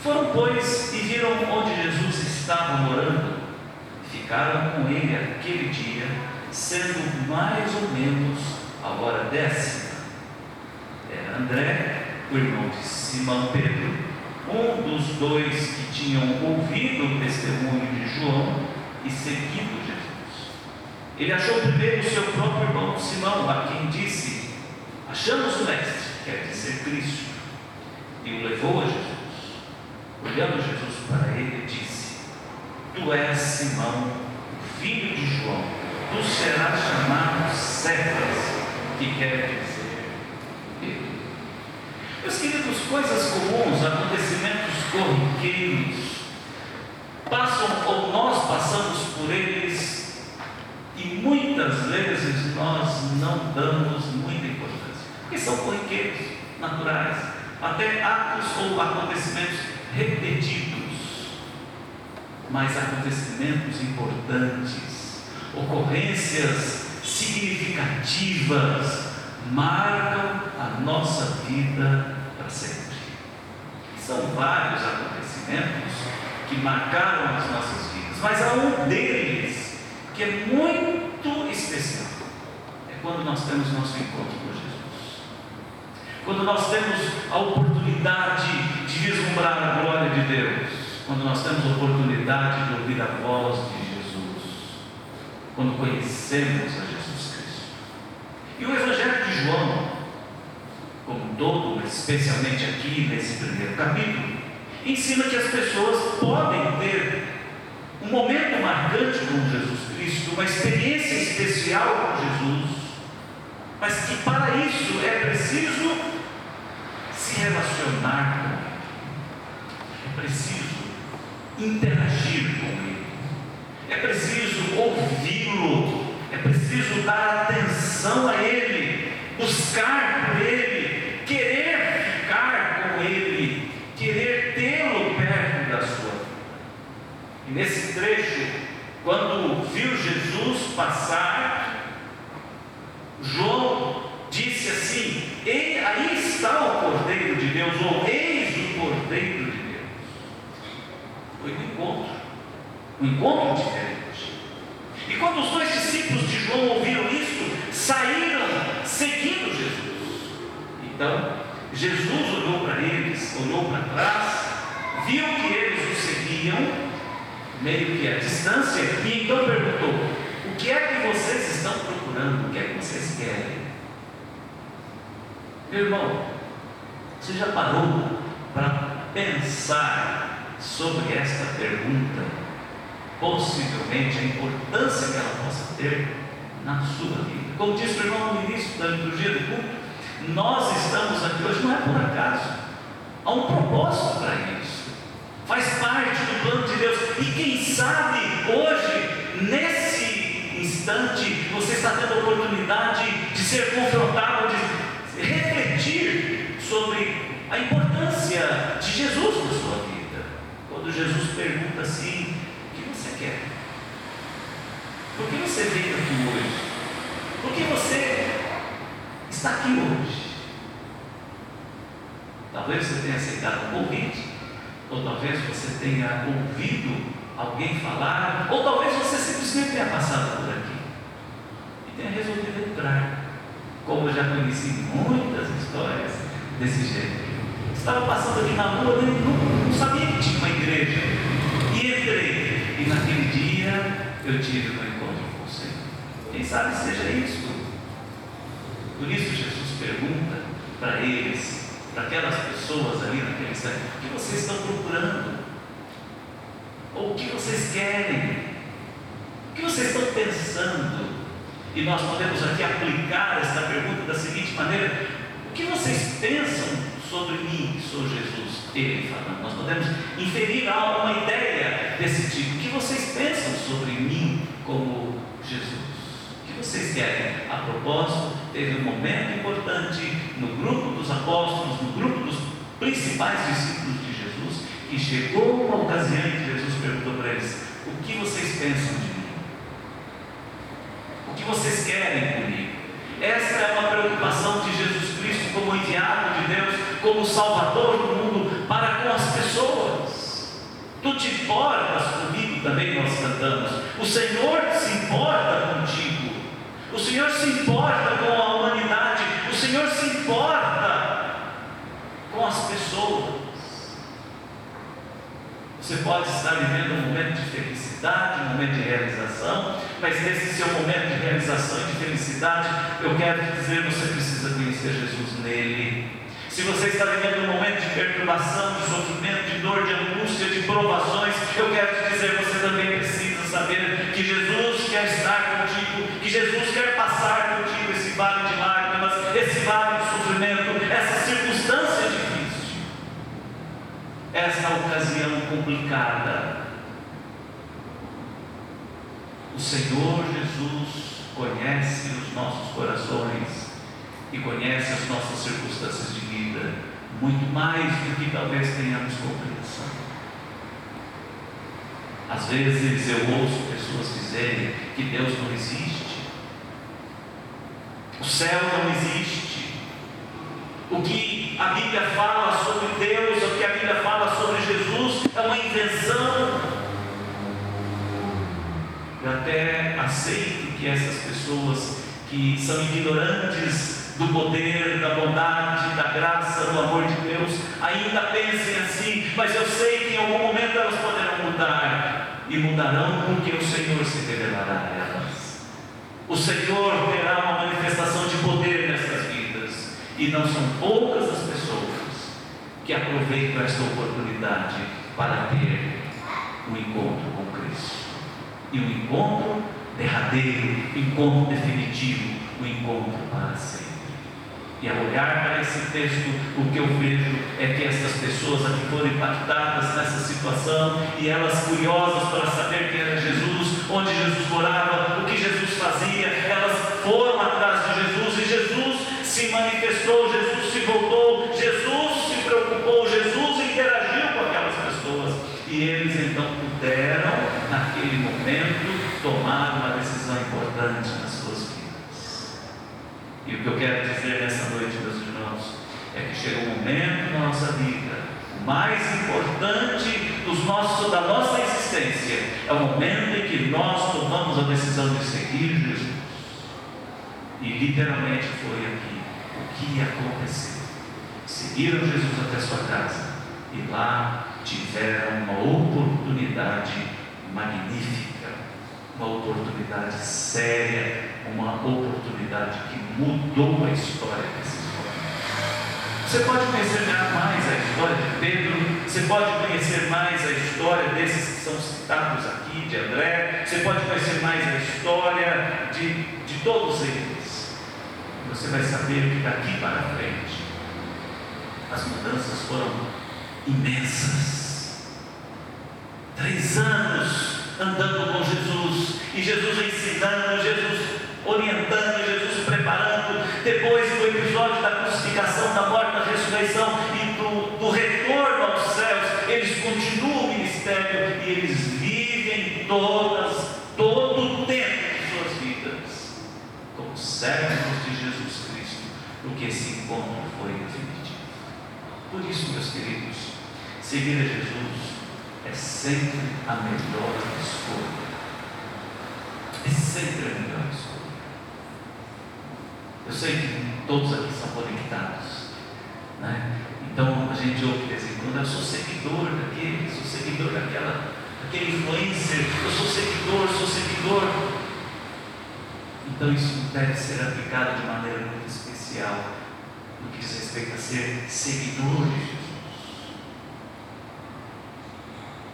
J: Foram, pois, e viram onde Jesus estava morando, e ficaram com ele aquele dia, sendo mais ou menos a hora 10. Era André, o irmão de Simão Pedro, um dos 2 que tinham ouvido o testemunho de João e seguido Jesus. Ele achou primeiro o seu próprio irmão Simão, a quem disse: Achamos o Mestre, quer dizer Cristo, e o levou a Jesus. Olhando Jesus para ele, disse: Tu és Simão, filho de João, tu serás chamado Cefas, que quer dizer Pedro. Meus queridos, coisas comuns, acontecimentos corriqueiros, passam ou nós passamos por eles, e muitas vezes nós não damos muita importância, porque são corriqueiros, naturais, até atos ou acontecimentos repetidos, mas acontecimentos importantes, ocorrências significativas, marcam a nossa vida para sempre. São vários acontecimentos que marcaram as nossas vidas, mas há um deles que é muito especial. É quando nós temos nosso encontro com Jesus, quando nós temos a oportunidade de vislumbrar a glória de Deus, quando nós temos a oportunidade de ouvir a voz de Jesus, quando conhecemos a Jesus Cristo. E o Evangelho de João, como um todo, mas especialmente aqui nesse primeiro capítulo, ensina que as pessoas podem ter um momento marcante com Jesus Cristo, uma experiência especial com Jesus, mas que para isso é preciso se relacionar com Ele, é preciso interagir com Ele, é preciso ouvi-lo, é preciso dar atenção a Ele, buscar por Ele, querer ficar com Ele, querer tê-lo perto da sua vida. E nesse trecho, quando viu Jesus passar, João disse assim: aí está o Cordeiro de Deus, ou eis o Cordeiro de Deus. Foi um encontro diferente. E quando os 2 discípulos de João ouviram isso, saíram seguindo Jesus. Então, Jesus olhou para eles, olhou para trás, viu que eles o seguiam, meio que à distância, e então perguntou: o que é que vocês estão procurando? O que é que vocês querem? Meu irmão, você já parou para pensar sobre esta pergunta? Possivelmente a importância que ela possa ter na sua vida. Como disse o irmão no início da liturgia do culto, nós estamos aqui hoje não é por acaso, há um propósito para isso, faz parte do plano de Deus. E quem sabe hoje, nesse instante, você está tendo a oportunidade de ser confrontado, de refletir sobre a importância de Jesus na sua vida. Quando Jesus pergunta assim: o que você quer? Por que você veio aqui hoje? Por que você está aqui hoje? Talvez você tenha aceitado um convite, ou talvez você tenha ouvido alguém falar, ou talvez você simplesmente tenha passado por aqui e tenha resolvido entrar. Como eu já conheci muitas histórias desse jeito. Estava passando aqui na rua, não sabia que tinha uma igreja, e entrei, e naquele dia eu tive um encontro com o Senhor. Quem sabe seja isso. Por isso Jesus pergunta para eles, para aquelas pessoas ali naquele instante: o que vocês estão procurando? Ou o que vocês querem? O que vocês estão pensando? E nós podemos aqui aplicar esta pergunta da seguinte maneira: o que vocês pensam sobre mim, que sou Jesus? Ele falando. Nós podemos inferir alguma ideia desse tipo. O que vocês pensam sobre mim como Jesus? O que vocês querem? A propósito, teve um momento importante no grupo dos apóstolos, no grupo dos principais discípulos de Jesus, que chegou uma ocasião em que Jesus perguntou para eles: o que vocês pensam de mim? O que vocês querem comigo? Essa é uma preocupação de Jesus Cristo como enviado de Deus, como Salvador do mundo para com as pessoas. Tu te importas comigo também, nós cantamos. O Senhor se importa contigo. O Senhor se importa com a humanidade. O Senhor se importa com as pessoas. Você pode estar vivendo um momento de felicidade, um momento de realização, mas nesse seu momento de realização e de felicidade, eu quero te dizer, você precisa conhecer Jesus nele. Se você está vivendo um momento de perturbação, de sofrimento, de dor, de angústia, de provações, eu quero te dizer, você também precisa saber que Jesus quer estar contigo, que Jesus quer passar contigo esse vale de lágrimas, esse vale de sofrimento, essa circunstância difícil, essa ocasião complicada. O Senhor Jesus conhece os nossos corações e conhece as nossas circunstâncias de vida muito mais do que talvez tenhamos compreensão. Às vezes eu ouço pessoas dizerem que Deus não existe, o céu não existe. O que a Bíblia fala sobre Deus, o que a Bíblia fala sobre Jesus é uma invenção. Eu até aceito que essas pessoas que são ignorantes do poder, da bondade, da graça, do amor de Deus, ainda pensem assim, mas eu sei que em algum momento elas poderão mudar, e mudarão porque o Senhor se revelará a elas. O Senhor terá uma manifestação de poder nessas vidas, e não são poucas as pessoas que aproveitam esta oportunidade para ter um encontro com Cristo, e um encontro derradeiro, um encontro definitivo, um encontro para sempre. E ao olhar para esse texto, o que eu vejo é que essas pessoas aqui foram impactadas nessa situação, e elas curiosas para saber quem era Jesus, onde Jesus morava, o que Jesus fazia, elas foram atrás de Jesus, e Jesus se manifestou, Jesus se voltou, Jesus se preocupou, Jesus interagiu com aquelas pessoas, e eles então puderam, naquele momento, tomar uma decisão importante nas suas vidas. E o que eu quero dizer nessa noite, meus irmãos, é que chega um momento na nossa vida, o mais importante da nossa existência, é o momento em que nós tomamos a decisão de seguir Jesus. E literalmente foi aqui o que aconteceu. Seguiram Jesus até sua casa, e lá tiveram uma oportunidade magnífica, uma oportunidade séria, uma oportunidade que mudou a história desses homens. Você pode conhecer mais a história de Pedro, você pode conhecer mais a história desses que são citados aqui, de André, você pode conhecer mais a história de todos eles. Você vai saber que daqui para frente as mudanças foram imensas. 3 anos andando com Jesus, e Jesus ensinando, Jesus orientando, Jesus preparando. Depois do episódio da crucificação, da morte, da ressurreição e do retorno aos céus, eles continuam o ministério, e eles vivem todo o tempo de suas vidas como servos de Jesus Cristo, porque esse encontro foi definitivo. Por isso, meus queridos, seguir a Jesus é sempre a melhor escolha. É sempre a melhor escolha. Eu sei que todos aqui são conectados, né? Então a gente ouve de vez em quando: eu sou seguidor daquele, sou seguidor daquela aquele influencer, eu sou seguidor. Então isso deve ser aplicado de maneira muito especial no que diz respeito a ser seguidor de Jesus.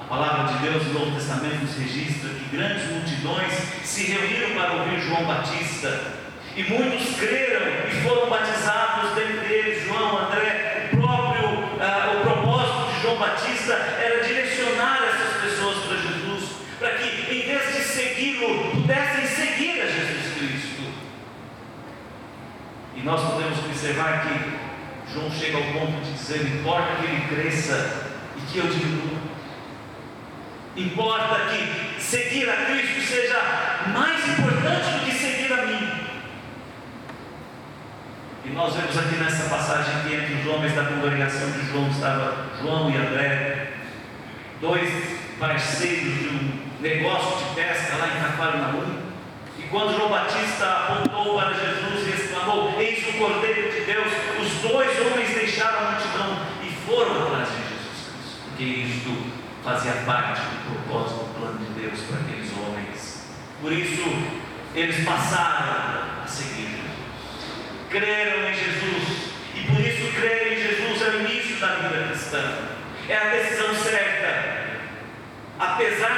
J: A palavra de Deus no Novo Testamento nos registra que grandes multidões se reuniram para ouvir João Batista, e muitos creram e foram batizados, dentre eles João, André. O propósito de João Batista era direcionar essas pessoas para Jesus, para que em vez de segui-lo, pudessem seguir a Jesus Cristo. E nós podemos observar que João chega ao ponto de dizer: importa que ele cresça e que eu diminua. Importa que seguir a Cristo seja mais importante do que seguir a mim. E nós vemos aqui nessa passagem que entre os homens da congregação de João estava João e André, dois parceiros de um negócio de pesca lá em Cafarnaum. E quando João Batista apontou para Jesus e exclamou: eis o Cordeiro de Deus, os dois homens deixaram a multidão e foram atrás de Jesus Cristo, porque isto fazia parte do propósito do plano de Deus para aqueles homens. Por isso eles passaram a seguir Jesus, creram em Jesus, e por isso crer em Jesus é o início da vida cristã, é a decisão certa. Apesar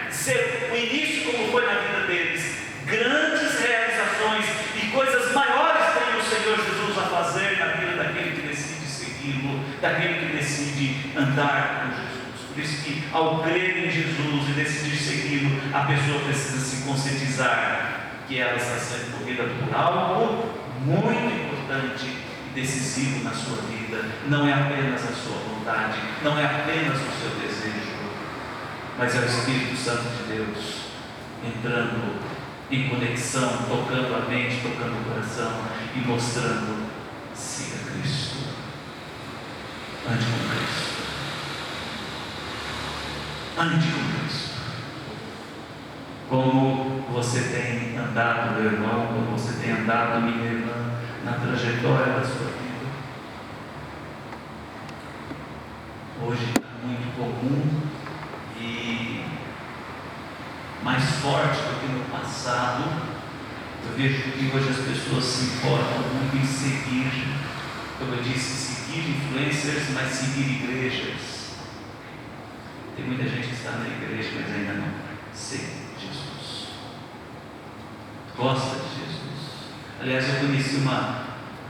J: de ser o início como foi na vida deles, grandes realizações e coisas maiores tem o Senhor Jesus a fazer na vida daquele que decide segui-lo, daquele que decide andar com Jesus. Por isso que ao crer em Jesus e decidir segui-lo, a pessoa precisa se conscientizar que ela está sendo movida por algo muito importante e decisivo na sua vida. Não é apenas a sua vontade, não é apenas o seu desejo, mas é o Espírito Santo de Deus entrando em conexão, tocando a mente, tocando o coração e mostrando: siga Cristo, ande com Cristo, ande com Cristo. Como você tem andado, meu irmão, como você tem andado, minha irmã, na trajetória da sua vida? Hoje está muito comum e mais forte do que no passado. Eu vejo que hoje as pessoas se importam muito em seguir, como eu disse, seguir influencers, mas seguir igrejas. Tem muita gente que está na igreja, mas ainda não segue Jesus, gosta de Jesus. Aliás, eu conheci uma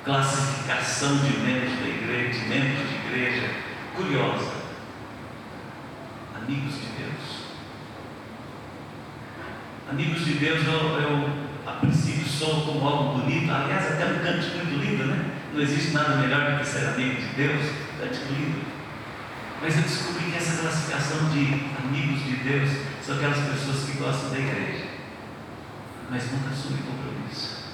J: classificação de membros da igreja, de membros de igreja, curiosa: amigos de Deus. Amigos de Deus, eu a princípio sou como algo bonito, aliás, até um cântico muito lindo, né? Não existe nada melhor do que ser amigo de Deus, cântico lindo. Mas eu descobri que essa classificação de amigos de Deus são aquelas pessoas que gostam da igreja, mas nunca assumem compromisso,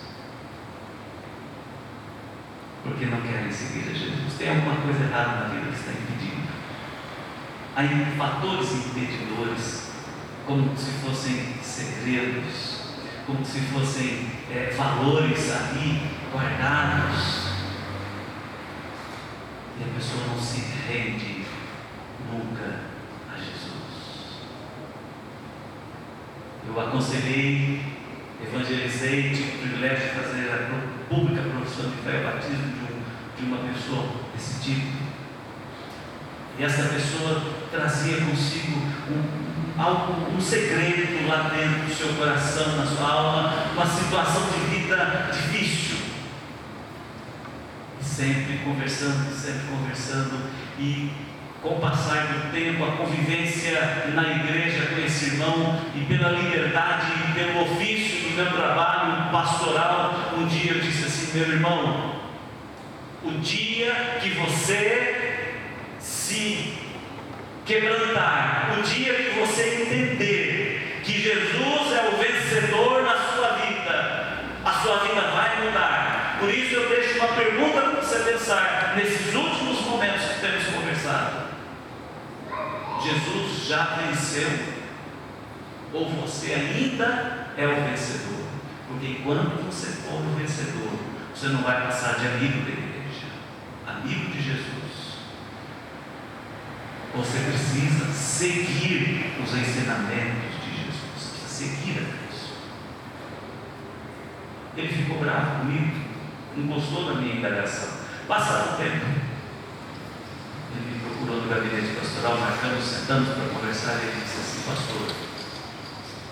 J: porque não querem seguir a Jesus. Tem alguma coisa errada na vida que está impedindo. Há fatores impedidores, como se fossem segredos, como se fossem valores ali guardados, e a pessoa não se rende nunca a Jesus. Eu aconselhei, evangelizei, tive o privilégio de fazer a pública profissão de fé, o batismo de uma pessoa desse tipo. E essa pessoa trazia consigo um segredo lá dentro do seu coração, na sua alma, uma situação de vida difícil. E sempre conversando, e com o passar do tempo, a convivência na igreja com esse irmão, e pela liberdade e pelo ofício do meu trabalho pastoral, um dia eu disse assim: meu irmão, o dia que você se quebrantar, o dia que você entender que Jesus é o vencedor na sua vida, a sua vida vai mudar. Por isso eu deixo uma pergunta para você pensar nesses últimos momentos que temos conversado: Jesus já venceu? Ou você ainda é o vencedor? Porque enquanto você for o vencedor, você não vai passar de amigo da igreja, amigo de Jesus. Você precisa seguir os ensinamentos de Jesus. Você precisa seguir a Cristo. Ele ficou bravo comigo, não gostou da minha indagação. Passado o tempo, ele me procurou no gabinete pastoral, marcamos, sentamos para conversar, e ele disse assim: pastor,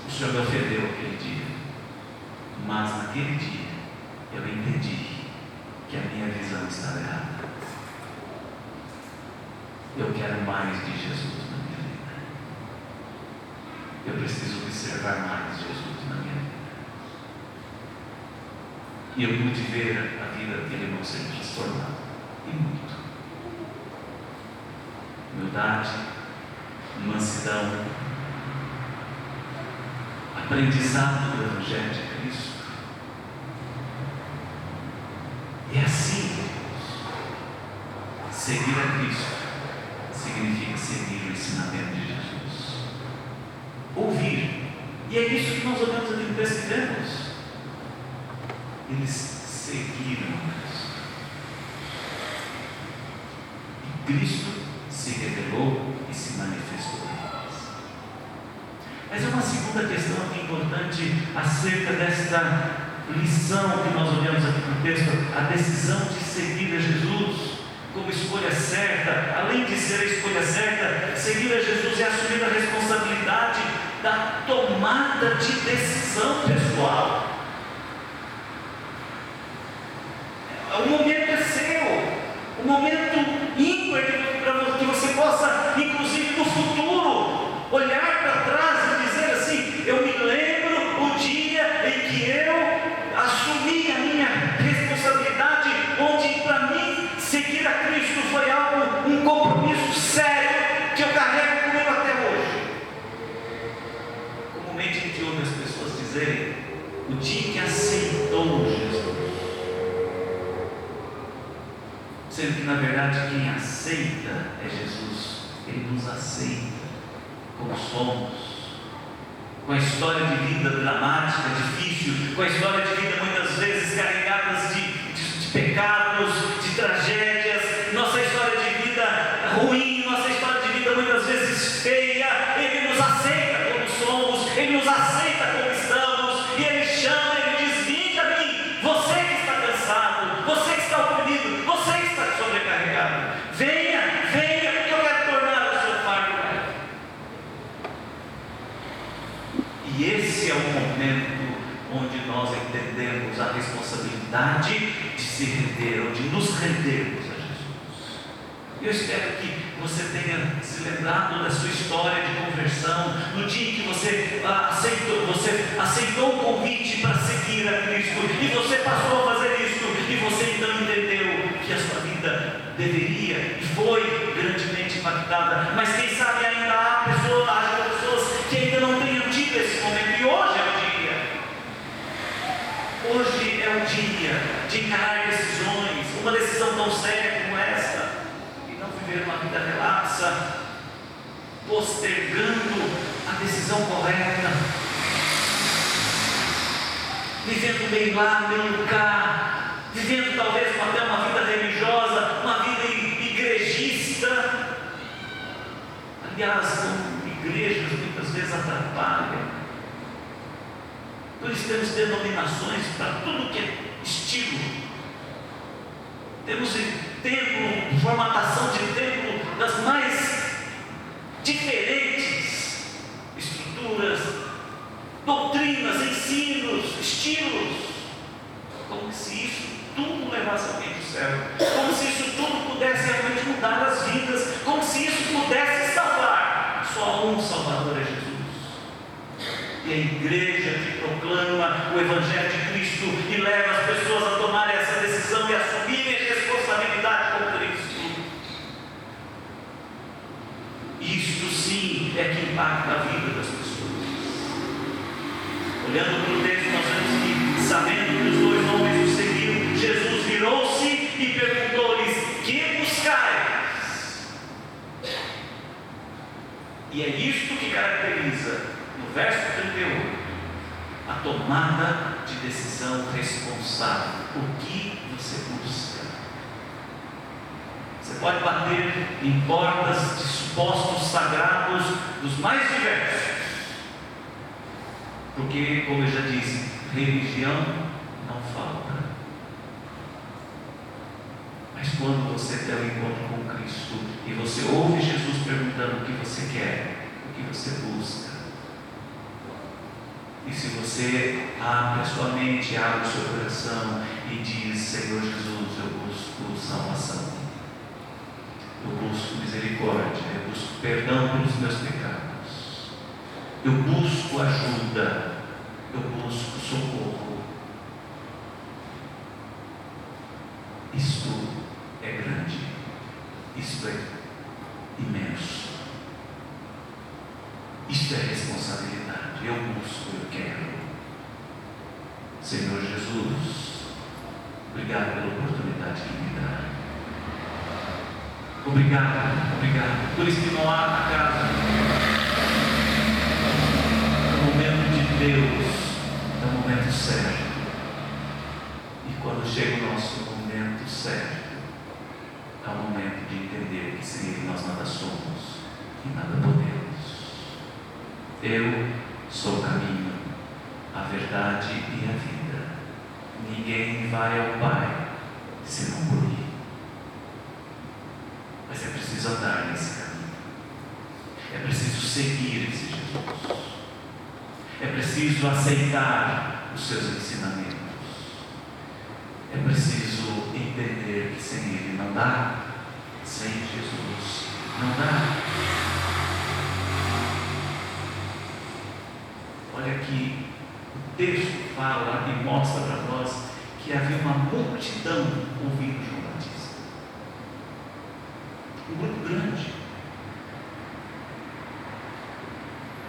J: o senhor me ofendeu aquele dia, mas naquele dia eu entendi que a minha visão estava errada. Eu quero mais de Jesus na minha vida. Eu preciso observar mais Jesus na minha vida. E eu pude ver a vida daquele irmão ser transformada, e muito. Humildade, mansidão, aprendizado do Evangelho de Cristo. E assim, seguir a Cristo significa seguir o ensinamento de Jesus. Ouvir. E é isso que nós olhamos aqui no texto que vemos. Eles seguiram Cristo. E Cristo se revelou e se manifestou a eles. Mas é uma segunda questão aqui importante acerca desta lição que nós olhamos aqui no texto, a decisão de seguir a Jesus como escolha certa. Além de ser a escolha certa, seguir a Jesus é assumir a responsabilidade da tomada de decisão pessoal. O momento é seu, o momento ímpar para que você possa, inclusive no futuro, olhar para trás e dizer assim: eu me lembro o dia em que eu assumi a minha responsabilidade, onde para mim seguir a Cristo foi algo, um compromisso sério que eu carrego comigo até hoje. Comumente a gente ouve as pessoas dizerem: o dia que aceitou Jesus. Sendo que na verdade quem aceita é Jesus. Ele nos aceita como somos, com a história de vida dramática, difícil, com a história de vida muitas vezes carregadas de pecados, de tragédias, nossa história de vida ruim, nossa história de vida muitas vezes feia. Ele nos aceita como somos, Ele nos aceita como estamos, e Ele chama, Ele diz: vinde a mim, você que está cansado, você que está oprimido, você que está sobrecarregado, venha, venha, porque eu quero tornar o seu fardo leve. E esse é o momento onde nós entendemos a responsabilidade de se render, ou de nos rendermos a Jesus. Eu espero que você tenha se lembrado da sua história de conversão, no dia em que você aceitou o convite para seguir a Cristo, e você passou a fazer isso, e você então entendeu que a sua vida deveria e foi grandemente impactada. Mas quem sabe ainda há pessoas que ainda não tenham tido esse momento, e hoje é o dia. Hoje é o dia de encarar decisões, uma decisão tão séria como esta, e não viver uma vida relapsa, postergando a decisão correta, vivendo meio lá, meio cá, vivendo talvez até uma vida religiosa, uma vida igrejista. Aliás, como igrejas muitas vezes atrapalham. Por isso temos denominações para tudo que é estilo. Temos templo, formatação de templo das mais diferentes estruturas, doutrinas, ensinos, estilos, como se isso tudo levasse alguém para o céu, como se isso tudo pudesse realmente mudar as vidas, como se isso pudesse salvar. Só um Salvador é Jesus. E a igreja que proclama o Evangelho de Cristo e leva as pessoas a tomarem essa decisão e assumirem a responsabilidade com Cristo. Isto sim é que impacta a vida das pessoas. Olhando para o texto, nós vemos que, sabendo que os dois homens o seguiram, Jesus virou-se e perguntou-lhes: que buscais? E é isto que caracteriza, no verso 38, a tomada de decisão responsável. O que você busca? Você pode bater em portas de supostos sagrados dos mais diversos. Porque, como eu já disse, religião não falta. Mas quando você tem um encontro com Cristo e você ouve Jesus perguntando o que você quer, o que você busca, e se você abre a sua mente, abre o seu coração e diz: Senhor Jesus, eu busco salvação, eu busco misericórdia, eu busco perdão pelos meus pecados, eu busco ajuda, eu busco socorro. Isto é grande, isto é imenso, isto é responsabilidade. Eu busco, eu quero. Senhor Jesus, obrigado pela oportunidade que me dá. Obrigado, obrigado. Por isso que não há acaso. O momento de Deus é o momento certo. E quando chega o nosso momento certo, é o momento de entender que sem Ele nós nada somos e nada podemos. Eu sou o caminho, a verdade e a vida. Ninguém vai ao Pai senão por mim. Mas é preciso andar nesse caminho. É preciso seguir esse Jesus. É preciso aceitar os seus ensinamentos. É preciso entender que sem Ele não dá. Sem Jesus não dá. Olha que o texto fala e mostra para nós que havia uma multidão ouvindo João Batista. Um grupo grande.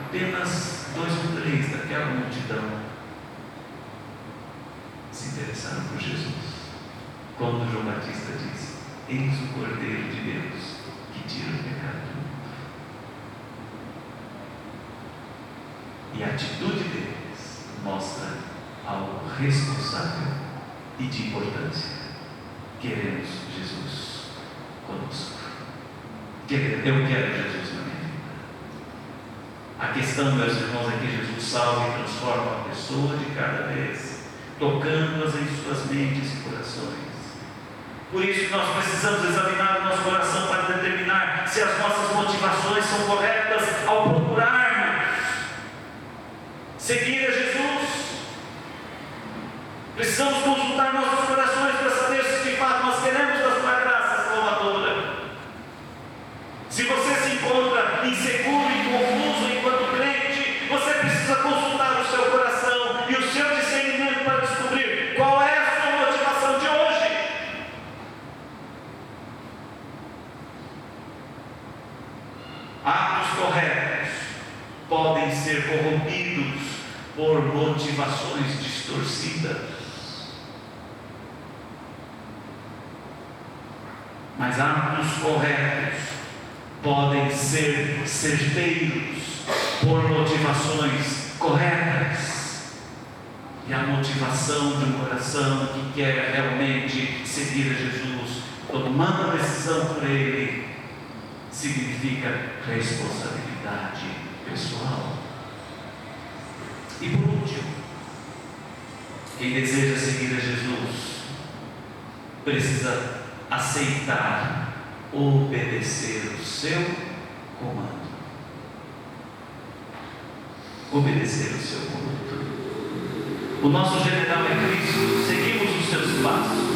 J: Apenas 2 ou 3 daquela multidão se interessaram por Jesus. Quando João Batista disse: Eis o Cordeiro de Deus que tira o pecado do mundo. E a atitude deles mostra algo responsável e de importância. Queremos Jesus conosco. Eu quero Jesus na minha vida. A questão, meus irmãos, é que Jesus salva e transforma a pessoa de cada vez, tocando-as em suas mentes e corações. Por isso nós precisamos examinar o nosso coração para determinar se as nossas motivações são corretas ao procurarmos seguir a Jesus. Precisamos consultar nossos corações para saber se de fato nós queremos a sua graça salvadora. Se você se encontra inseguro e confuso enquanto crente, você precisa consultar o seu coração e o seu discernimento para descobrir qual é a sua motivação de hoje. Atos corretos podem ser corrompidos por motivações distorcidas. Mas atos corretos podem ser certeiros por motivações corretas. E a motivação de um coração que quer realmente seguir a Jesus, tomando a decisão por Ele, significa responsabilidade pessoal. E por último, quem deseja seguir a Jesus precisa aceitar, obedecer o seu comando. Obedecer o seu comando. O nosso general é Cristo, seguimos os seus passos.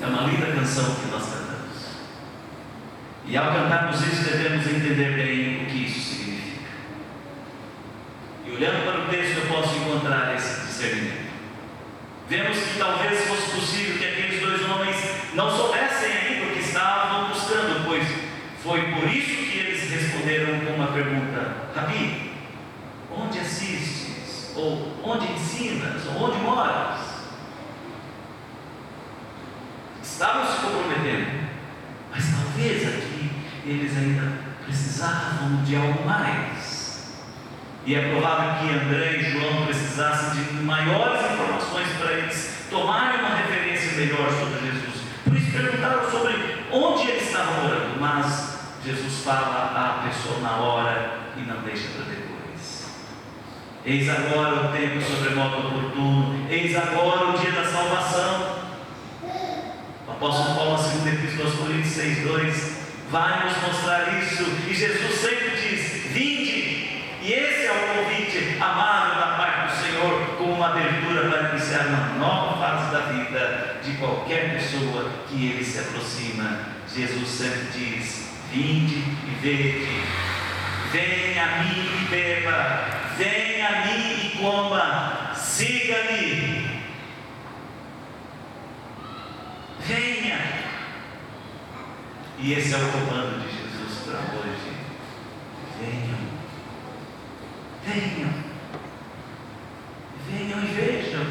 J: É uma linda canção que nós cantamos. E ao cantarmos isso, devemos entender bem o que isso significa. E olhando para o texto, eu posso encontrar esse discernimento. Vemos que talvez fosse possível que aqueles 2 homens não soubessem ainda o que estavam buscando, pois foi por isso que eles responderam com uma pergunta: Rabi, onde assistes? Ou onde ensinas? Ou onde moras? Estavam se comprometendo, mas talvez aqui eles ainda precisavam de algo mais. E é provável que André e João precisassem de maiores informações para eles tomarem uma referência melhor sobre Jesus. Por isso perguntaram sobre onde ele estava morando, mas Jesus fala à pessoa na hora e não deixa para depois. Eis agora o tempo sobremodo oportuno, eis agora o dia da salvação. O apóstolo Paulo, na segunda epístola aos Coríntios 6:2, vai nos mostrar isso, e Jesus sempre diz: vinde. E esse é o convite amável da parte do Senhor, como uma abertura para iniciar uma nova fase da vida de qualquer pessoa que Ele se aproxima. Jesus sempre diz: vinde e vede, venha a mim e beba, venha a mim e coma, siga-me, venha. E esse é o comando de Jesus para hoje: venham. Venham, venham e vejam.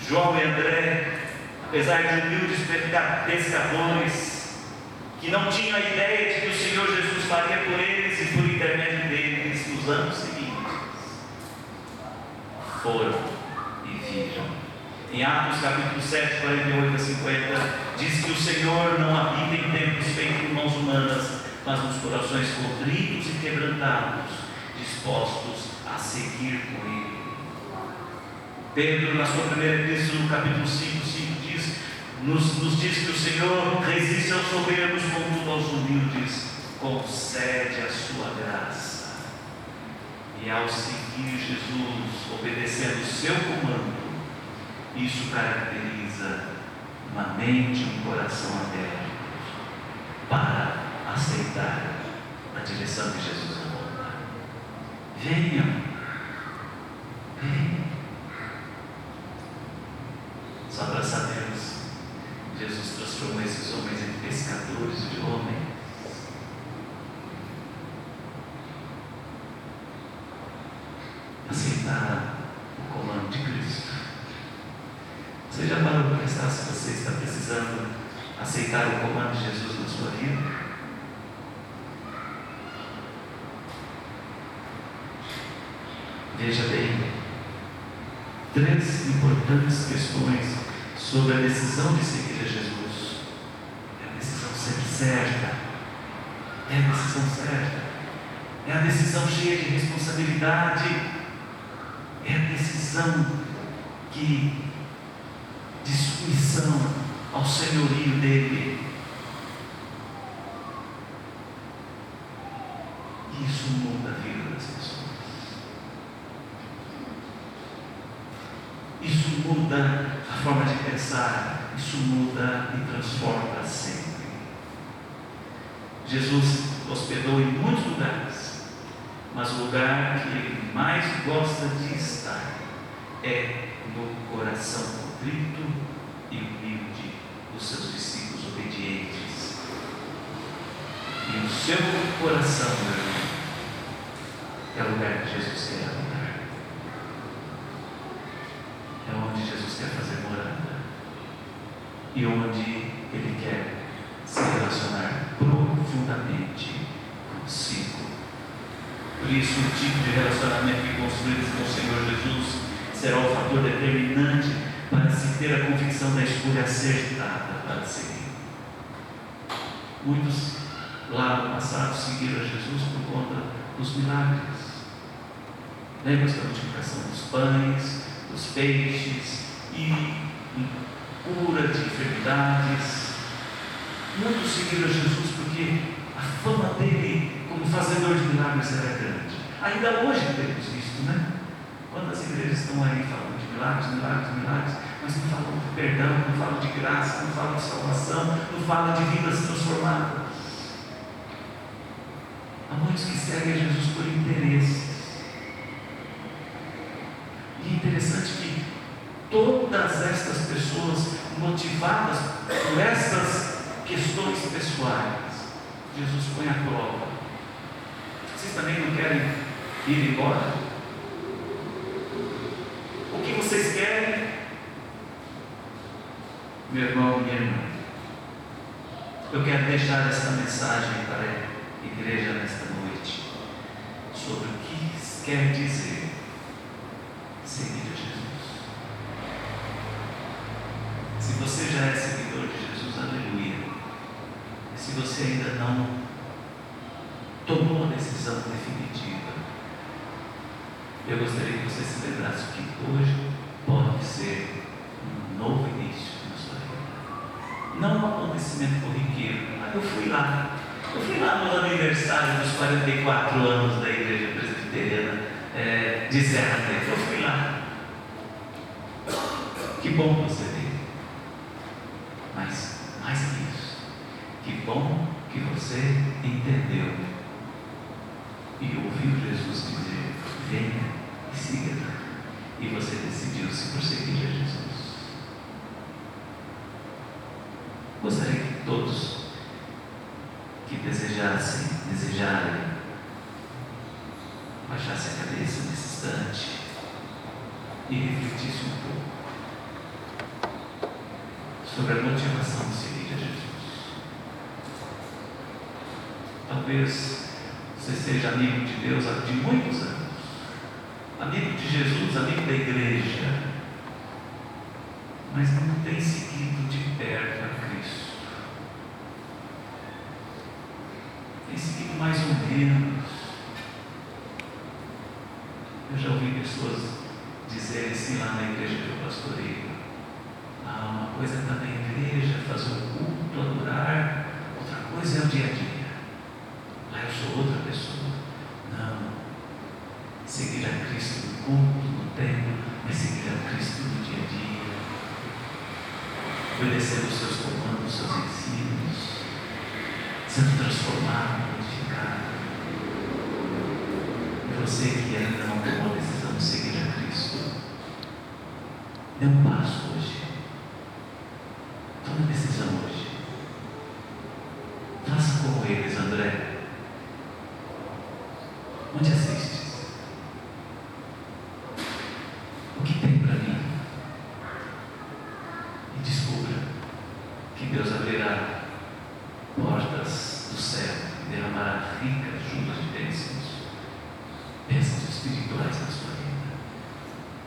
J: João e André, apesar de humildes pescadores, que não tinham a ideia de que o Senhor Jesus faria por eles e por intermédio deles nos anos seguintes, foram e viram. Em Atos capítulo 7, 48 a 50, diz que o Senhor não habita em templos feitos por mãos humanas, mas nos corações contritos e quebrantados, dispostos a seguir com Ele. Pedro, na sua primeira epístola, no capítulo 5, nos diz que o Senhor resiste aos soberbos, contudo aos humildes concede a sua graça. E ao seguir Jesus, obedecendo o seu comando, isso caracteriza uma mente e um coração aberto para aceitar a direção que Jesus aponta. Venham, venham. Só para sabermos, Jesus transformou esses homens em pescadores de homens. Aceitar o comando de Cristo. Você já parou para pensar se você está precisando aceitar o comando de Jesus na sua vida? Veja bem, 3 importantes questões sobre a decisão de seguir a Jesus. É a decisão sempre certa, é a decisão certa, é a decisão cheia de responsabilidade, é a decisão de submissão ao senhorio dele. Isso muda a vida das pessoas. Isso muda a forma de pensar, isso muda e transforma para sempre. Jesus hospedou em muitos lugares, mas o lugar que ele mais gosta de estar é no coração contrito e humilde dos seus discípulos obedientes. E o seu coração, meu irmão, é o lugar que Jesus quer habitar. É onde Jesus quer fazer morada e onde Ele quer se relacionar profundamente consigo. Por isso, o tipo de relacionamento que construímos com o Senhor Jesus será um fator determinante para se ter a convicção da escolha acertada para seguir. Muitos lá no passado seguiram a Jesus por conta dos milagres. Lembra-se da multiplicação dos pães, dos peixes e cura de enfermidades. Muitos seguiram a Jesus porque a fama dele como fazedor de milagres era grande. Ainda hoje temos visto, né? Quantas igrejas estão aí falando de milagres, milagres, milagres, mas não falam de perdão, não falam de graça, não falam de salvação, não falam de vidas transformadas. Há muitos que seguem a Jesus por interesses. E é interessante que todas estas pessoas, motivadas por essas questões pessoais, Jesus põe à prova. Vocês também não querem ir embora? O que vocês querem? Meu irmão, minha irmã, eu quero deixar esta mensagem para a igreja nesta noite, sobre o que quer dizer seguir a Jesus. tomou a decisão definitiva. Eu gostaria que você se lembrasse que hoje pode ser um novo início na sua vida. Não um acontecimento corriqueiro. Eu fui lá no aniversário dos 44 anos da Igreja Presbiteriana de Serra Negra. Eu fui lá. Que bom você veio. Mas, mais que isso, que bom que você entendeu e ouviu Jesus dizer: venha e siga. E você decidiu-se por seguir a Jesus. Gostaria que todos que desejarem, baixassem a cabeça nesse instante e refletissem um pouco sobre a motivação de seguir a Jesus. Talvez você seja amigo de Deus há de muitos anos, amigo de Jesus, amigo da igreja, mas não tem seguido de perto a Cristo. Tem seguido mais ou menos. Eu já ouvi pessoas dizerem assim lá na igreja que eu pastoreio: uma coisa é estar na igreja, fazer o culto, adorar, outra coisa é o dia a dia. Lá eu sou outra pessoa. Não. Seguir a Cristo no culto, no templo, mas seguir a Cristo no dia a dia. Obedecer os seus comandos, os seus ensinos, sendo transformado, modificado. E você que ainda não tomou a decisão de seguir a Cristo, dê um passo hoje. Tome a decisão hoje. Faça como eles, André. Onde assistes? O que tem para mim? E descubra que Deus abrirá portas do céu e derramará ricas chuvas de bênçãos espirituais na sua vida,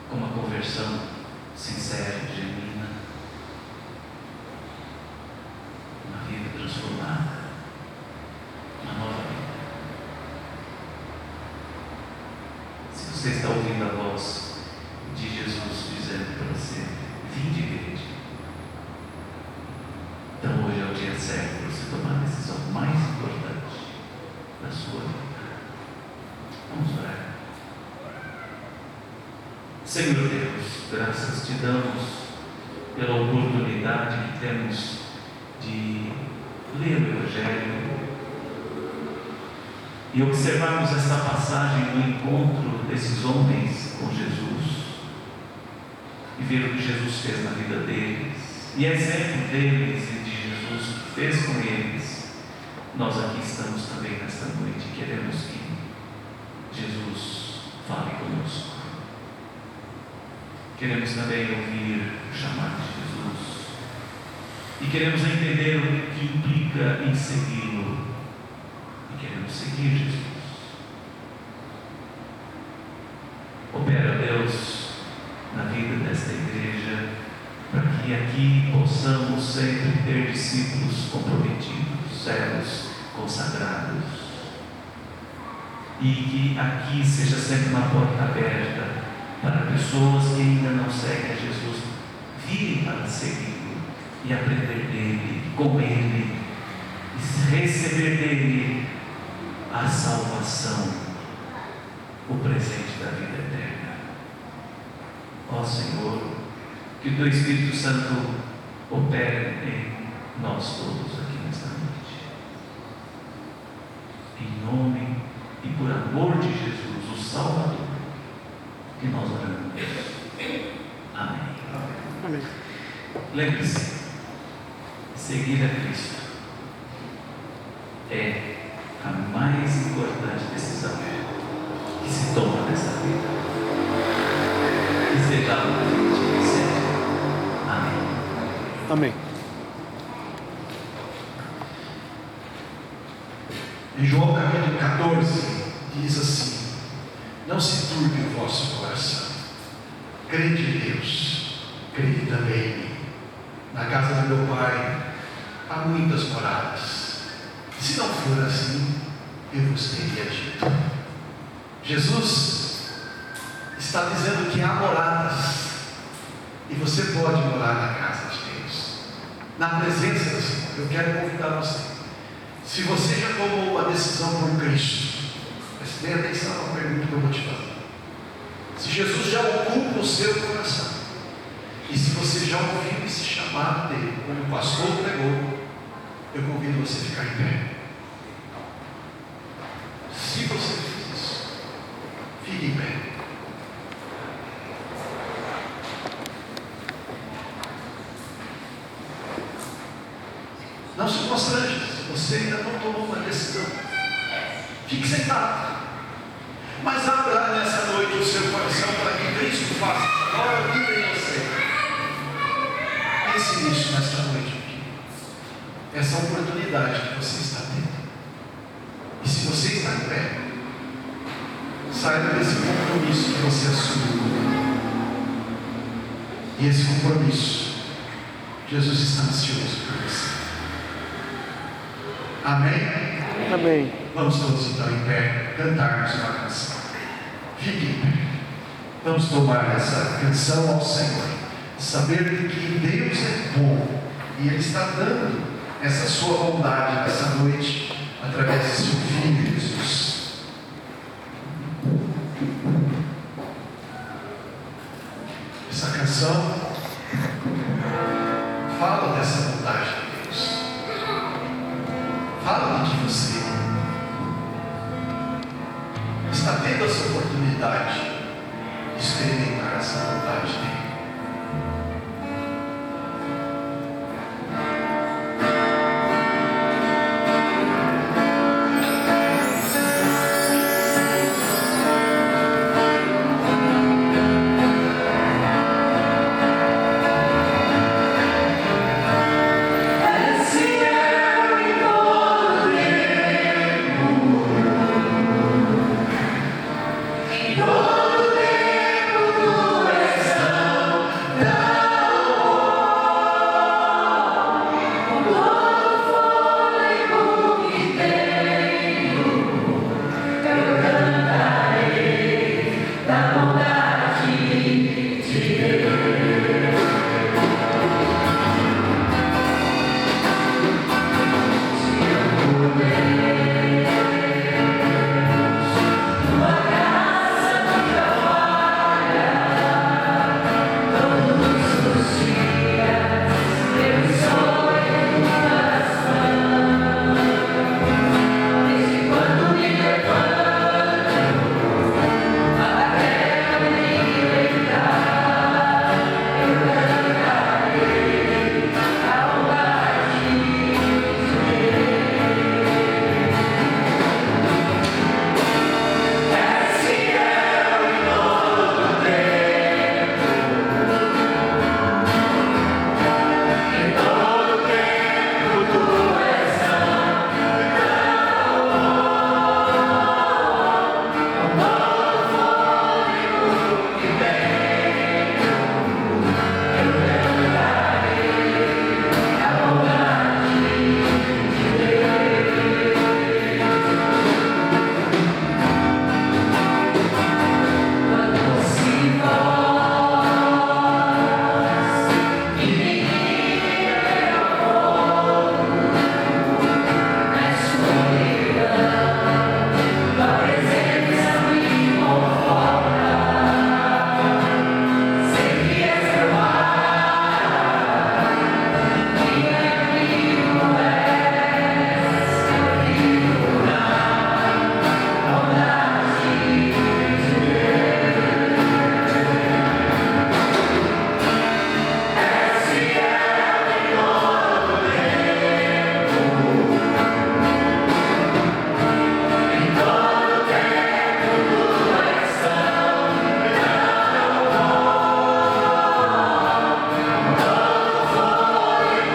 J: com uma conversão sincera e genuína, uma vida transformada, uma nova vida. Se você está ouvindo a voz de Jesus dizendo para você: vinde e vede, então hoje é o dia certo para você tomar a decisão mais importante da sua vida. Vamos orar. Senhor Deus, graças te damos pela oportunidade que temos de ler o Evangelho e observarmos esta passagem do encontro desses homens com Jesus e ver o que Jesus fez na vida deles e exemplo deles e de Jesus fez com eles. Nós aqui estamos também nesta noite e queremos que Jesus fale conosco. Queremos também ouvir o chamado de Jesus e queremos entender o que implica em segui-lo e queremos seguir Jesus. Opera, Deus, na vida desta igreja, para que aqui possamos sempre ter discípulos comprometidos, servos consagrados, e que aqui seja sempre uma porta aberta para pessoas que ainda não seguem a Jesus virem para segui-lo e aprender dele, com ele, e receber dele a salvação, o presente da vida eterna. Ó Senhor, que o Teu Espírito Santo opere em nós todos aqui nesta noite. Em nome e por amor de Jesus, o Salvador, que nós oramos. Amém.
C: Amém.
J: Lembre-se, seguir a Cristo é a mais importante decisão que se toma nesta vida. Que seja algo que a gente recebe. Amém.
C: Amém.
B: Em João capítulo 14, diz assim: não se turbe o vosso coração, crede em Deus, crede também em mim. Na casa do meu Pai há muitas moradas. Se não for assim, eu vos teria dito. Jesus está dizendo que há moradas, e você pode morar na casa de Deus, na presença do Senhor. Eu quero convidar você, se você já tomou uma decisão por Cristo, preste bem atenção na pergunta que eu vou te fazer. Se Jesus já ocupa o seu coração, e se você já ouviu esse chamado dele, como o pastor pregou, eu convido você a ficar em pé. Se você fez isso, fique em pé. Não se constrange se você ainda não tomou uma decisão. Fique sentado. Mas abra nessa noite o seu coração para que Cristo faça a vida em você. Pense nisso nesta noite aqui. Essa oportunidade que você está tendo. E se você está em pé, saiba desse compromisso que você assumiu. E esse compromisso, Jesus está ansioso por você. Amém?
C: Amém.
B: Vamos todos então em pé, cantarmos uma canção. Fique em pé. Vamos tomar essa canção ao Senhor. Saber que Deus é bom. E Ele está dando essa sua bondade nessa noite, através de seu Filho Jesus. Essa canção fala dessa bondade de Deus. Fala de você. Está tendo essa oportunidade de experimentar essa bondade de Deus.